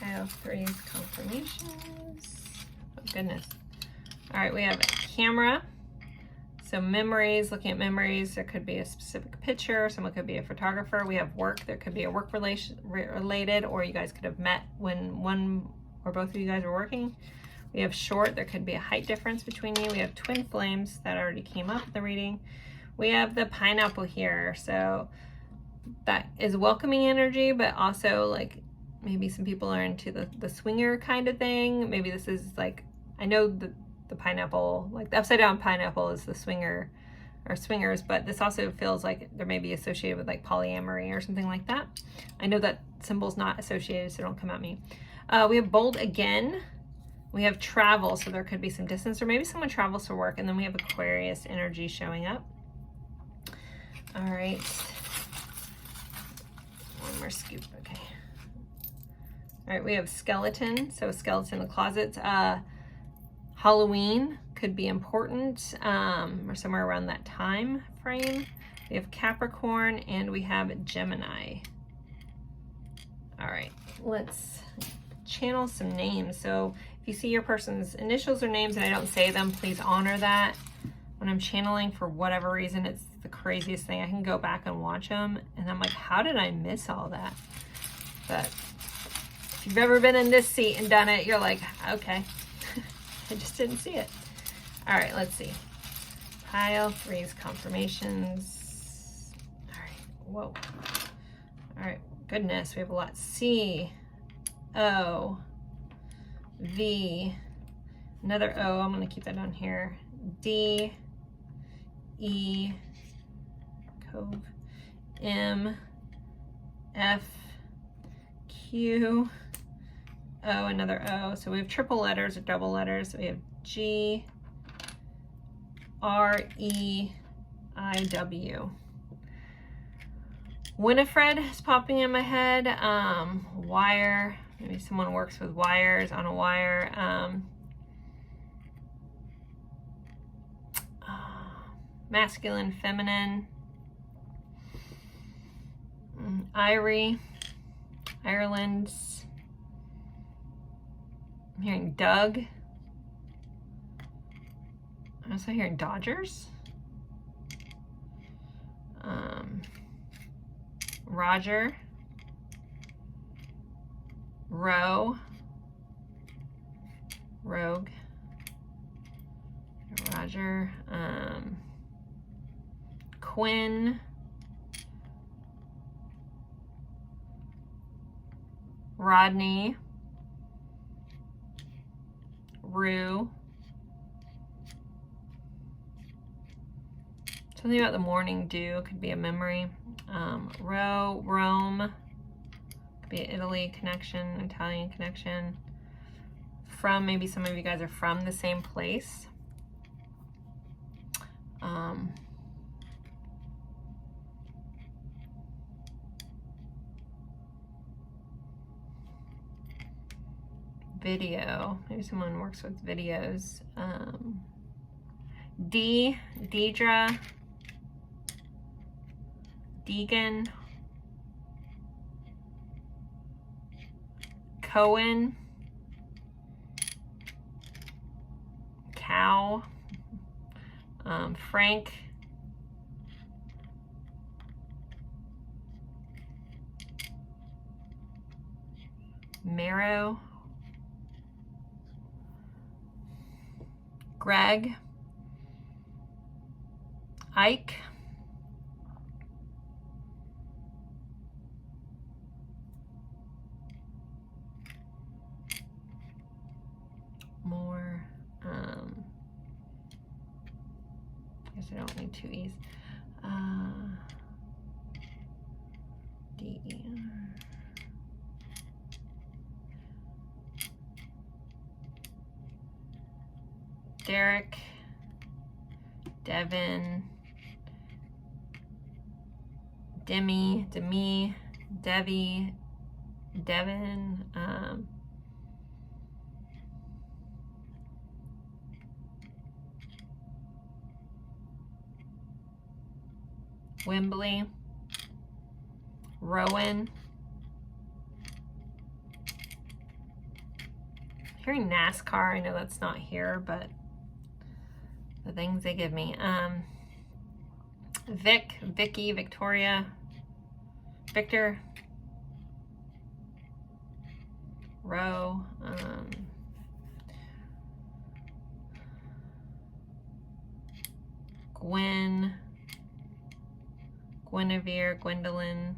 Pile 3's confirmations. Oh goodness. All right, we have camera. So memories, looking at memories, there could be a specific picture, someone could be a photographer. We have work, there could be a work related, or you guys could have met when one or both of you guys were working. We have short, there could be a height difference between you. We have twin flames, that already came up in the reading. We have the pineapple here, so that is welcoming energy, but also like maybe some people are into the swinger kind of thing. Maybe this is like, I know the pineapple, like the upside down pineapple is the swinger or swingers, but this also feels like there may be associated with like polyamory or something like that. I know that symbol's not associated, so don't come at me. We have bold again. We have travel, so there could be some distance, or maybe someone travels for work. And then we have Aquarius energy showing up. All right. One more scoop, okay. All right, we have skeleton, so skeleton in the closets. Halloween could be important, or somewhere around that time frame. We have Capricorn, and we have Gemini. All right, let's channel some names. So if you see your person's initials or names and I don't say them, please honor that. When I'm channeling, for whatever reason, it's the craziest thing. I can go back and watch them, and I'm like, how did I miss all that? But if you've ever been in this seat and done it, you're like, okay. I just didn't see it. All right, let's see. Pile 3's confirmations. All right, whoa. All right, goodness, we have a lot. C, O, V, another O, I'm gonna keep that on here. D, E, Cove, M, F, Q, O, another O. So we have triple letters or double letters. So we have G, R, E, I, W. Winifred is popping in my head. Wire. Maybe someone works with wires, on a wire. Masculine, feminine. Irie, Ireland. I'm hearing Doug. I'm also hearing Dodgers. Roger. Rogue. Roger. Quinn. Rodney. Rue. Something about the morning dew could be a memory. Rome. Could be an Italy connection, Italian connection. From, maybe some of you guys are from the same place. Video, maybe someone works with videos. Deidre, Deegan, Cohen, Cow, Frank, Marrow, Greg, Ike, more, I guess I don't need two E's. D-E-R. Derek, Devin, Demi, Debbie, Devin, Wembley, Rowan, hearing NASCAR. I know that's not here, but the things they give me. Vicky, Victoria, Victor, Roe, Gwen, Guinevere, Gwendolyn,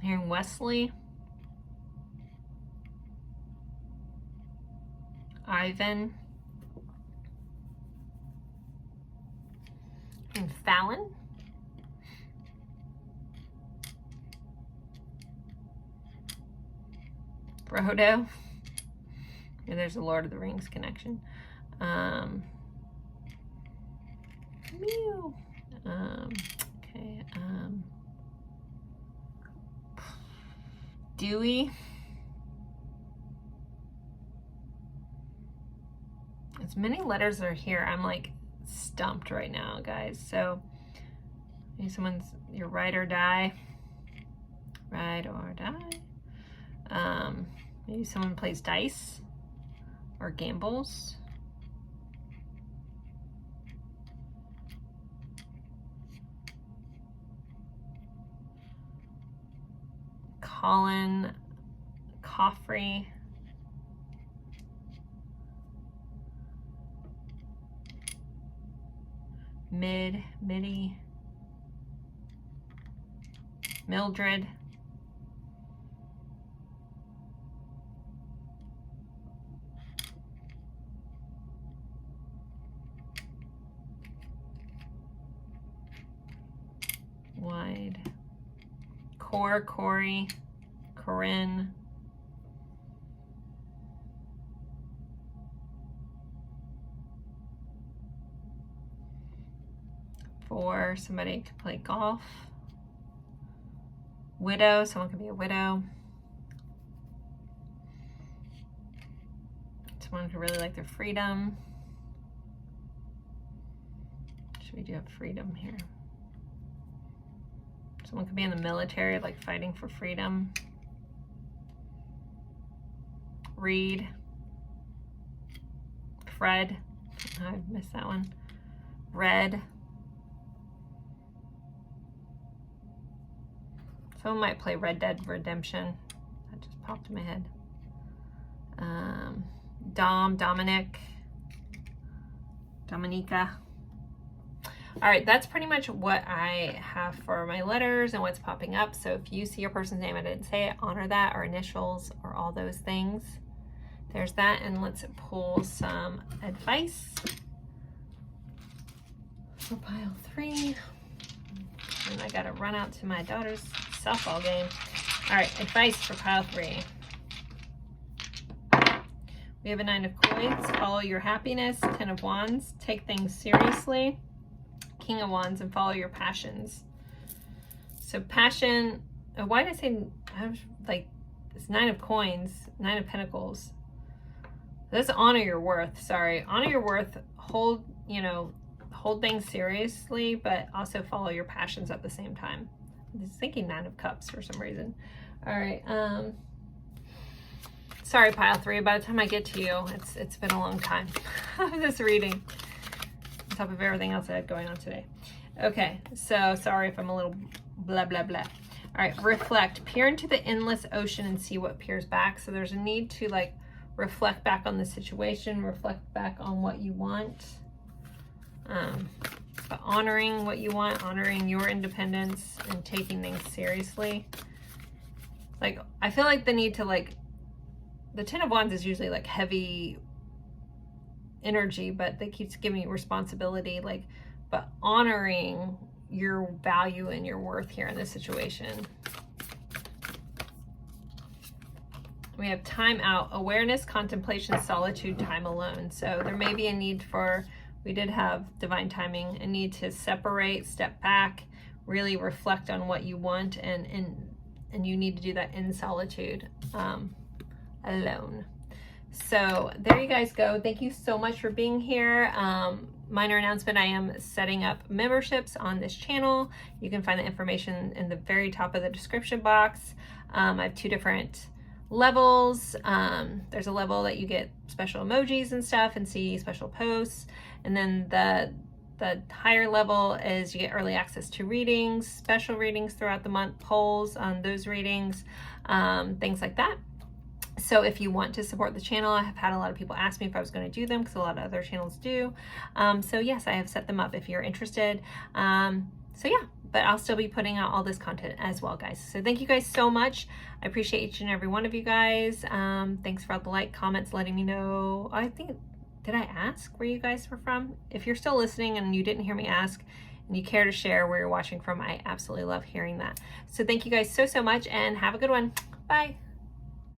hearing Wesley, Ivan, and Fallon, Frodo. Yeah, there's a Lord of the Rings connection. Mew. Okay. Dewey. As many letters are here, I'm like stumped right now, guys. So maybe someone's your ride or die. Ride or die. Maybe someone plays dice or gambles. Colin, Coffrey, Mitty, Mildred, Wide, Corey, Corinne, for somebody could play golf. Widow, someone could be a widow. Someone could really like their freedom. We do have freedom here. Someone could be in the military, like fighting for freedom. Read. Fred. I missed that one. Red. Someone might play Red Dead Redemption. That just popped in my head. Dominic. Dominica. All right, that's pretty much what I have for my letters and what's popping up. So if you see your person's name, I didn't say it, honor that, or initials, or all those things. There's that, and let's pull some advice for pile 3. And I gotta run out to my daughter's softball game. All right, advice for pile 3. We have a 9 of coins. Follow your happiness. 10 of wands. Take things seriously. King of wands, and follow your passions. So passion, why did I say, I was like, it's 9 of coins, 9 of pentacles. Let's honor your worth. Sorry, honor your worth. Hold things seriously, but also follow your passions at the same time. I was thinking 9 of cups for some reason. All right. Sorry, pile 3. By the time I get to you, it's been a long time of this reading, on top of everything else I had going on today. Okay, so sorry if I'm a little blah blah blah. All right, reflect. Peer into the endless ocean and see what peers back. So there's a need to like reflect back on the situation, reflect back on what you want, but honoring what you want, honoring your independence, and taking things seriously. Like, I feel like the need to like, the 10 of wands is usually like heavy energy, but they keep giving you responsibility, like, but honoring your value and your worth here in this situation. We have time out, awareness, contemplation, solitude, time alone. So there may be a need for, we did have divine timing, a need to separate, step back, really reflect on what you want, and you need to do that in solitude, alone. So there you guys go. Thank you so much for being here. Minor announcement, I am setting up memberships on this channel. You can find the information in the very top of the description box. I have 2 different levels. There's a level that you get special emojis and stuff and see special posts. And then the higher level is you get early access to readings, special readings throughout the month, polls on those readings, things like that. So if you want to support the channel, I have had a lot of people ask me if I was going to do them, because a lot of other channels do. So yes, I have set them up if you're interested. So yeah, but I'll still be putting out all this content as well, guys. So thank you guys so much. I appreciate each and every one of you guys. Thanks for all the like, comments, letting me know. I think, did I ask where you guys were from? If you're still listening and you didn't hear me ask, and you care to share where you're watching from, I absolutely love hearing that. So thank you guys so much, and have a good one. Bye.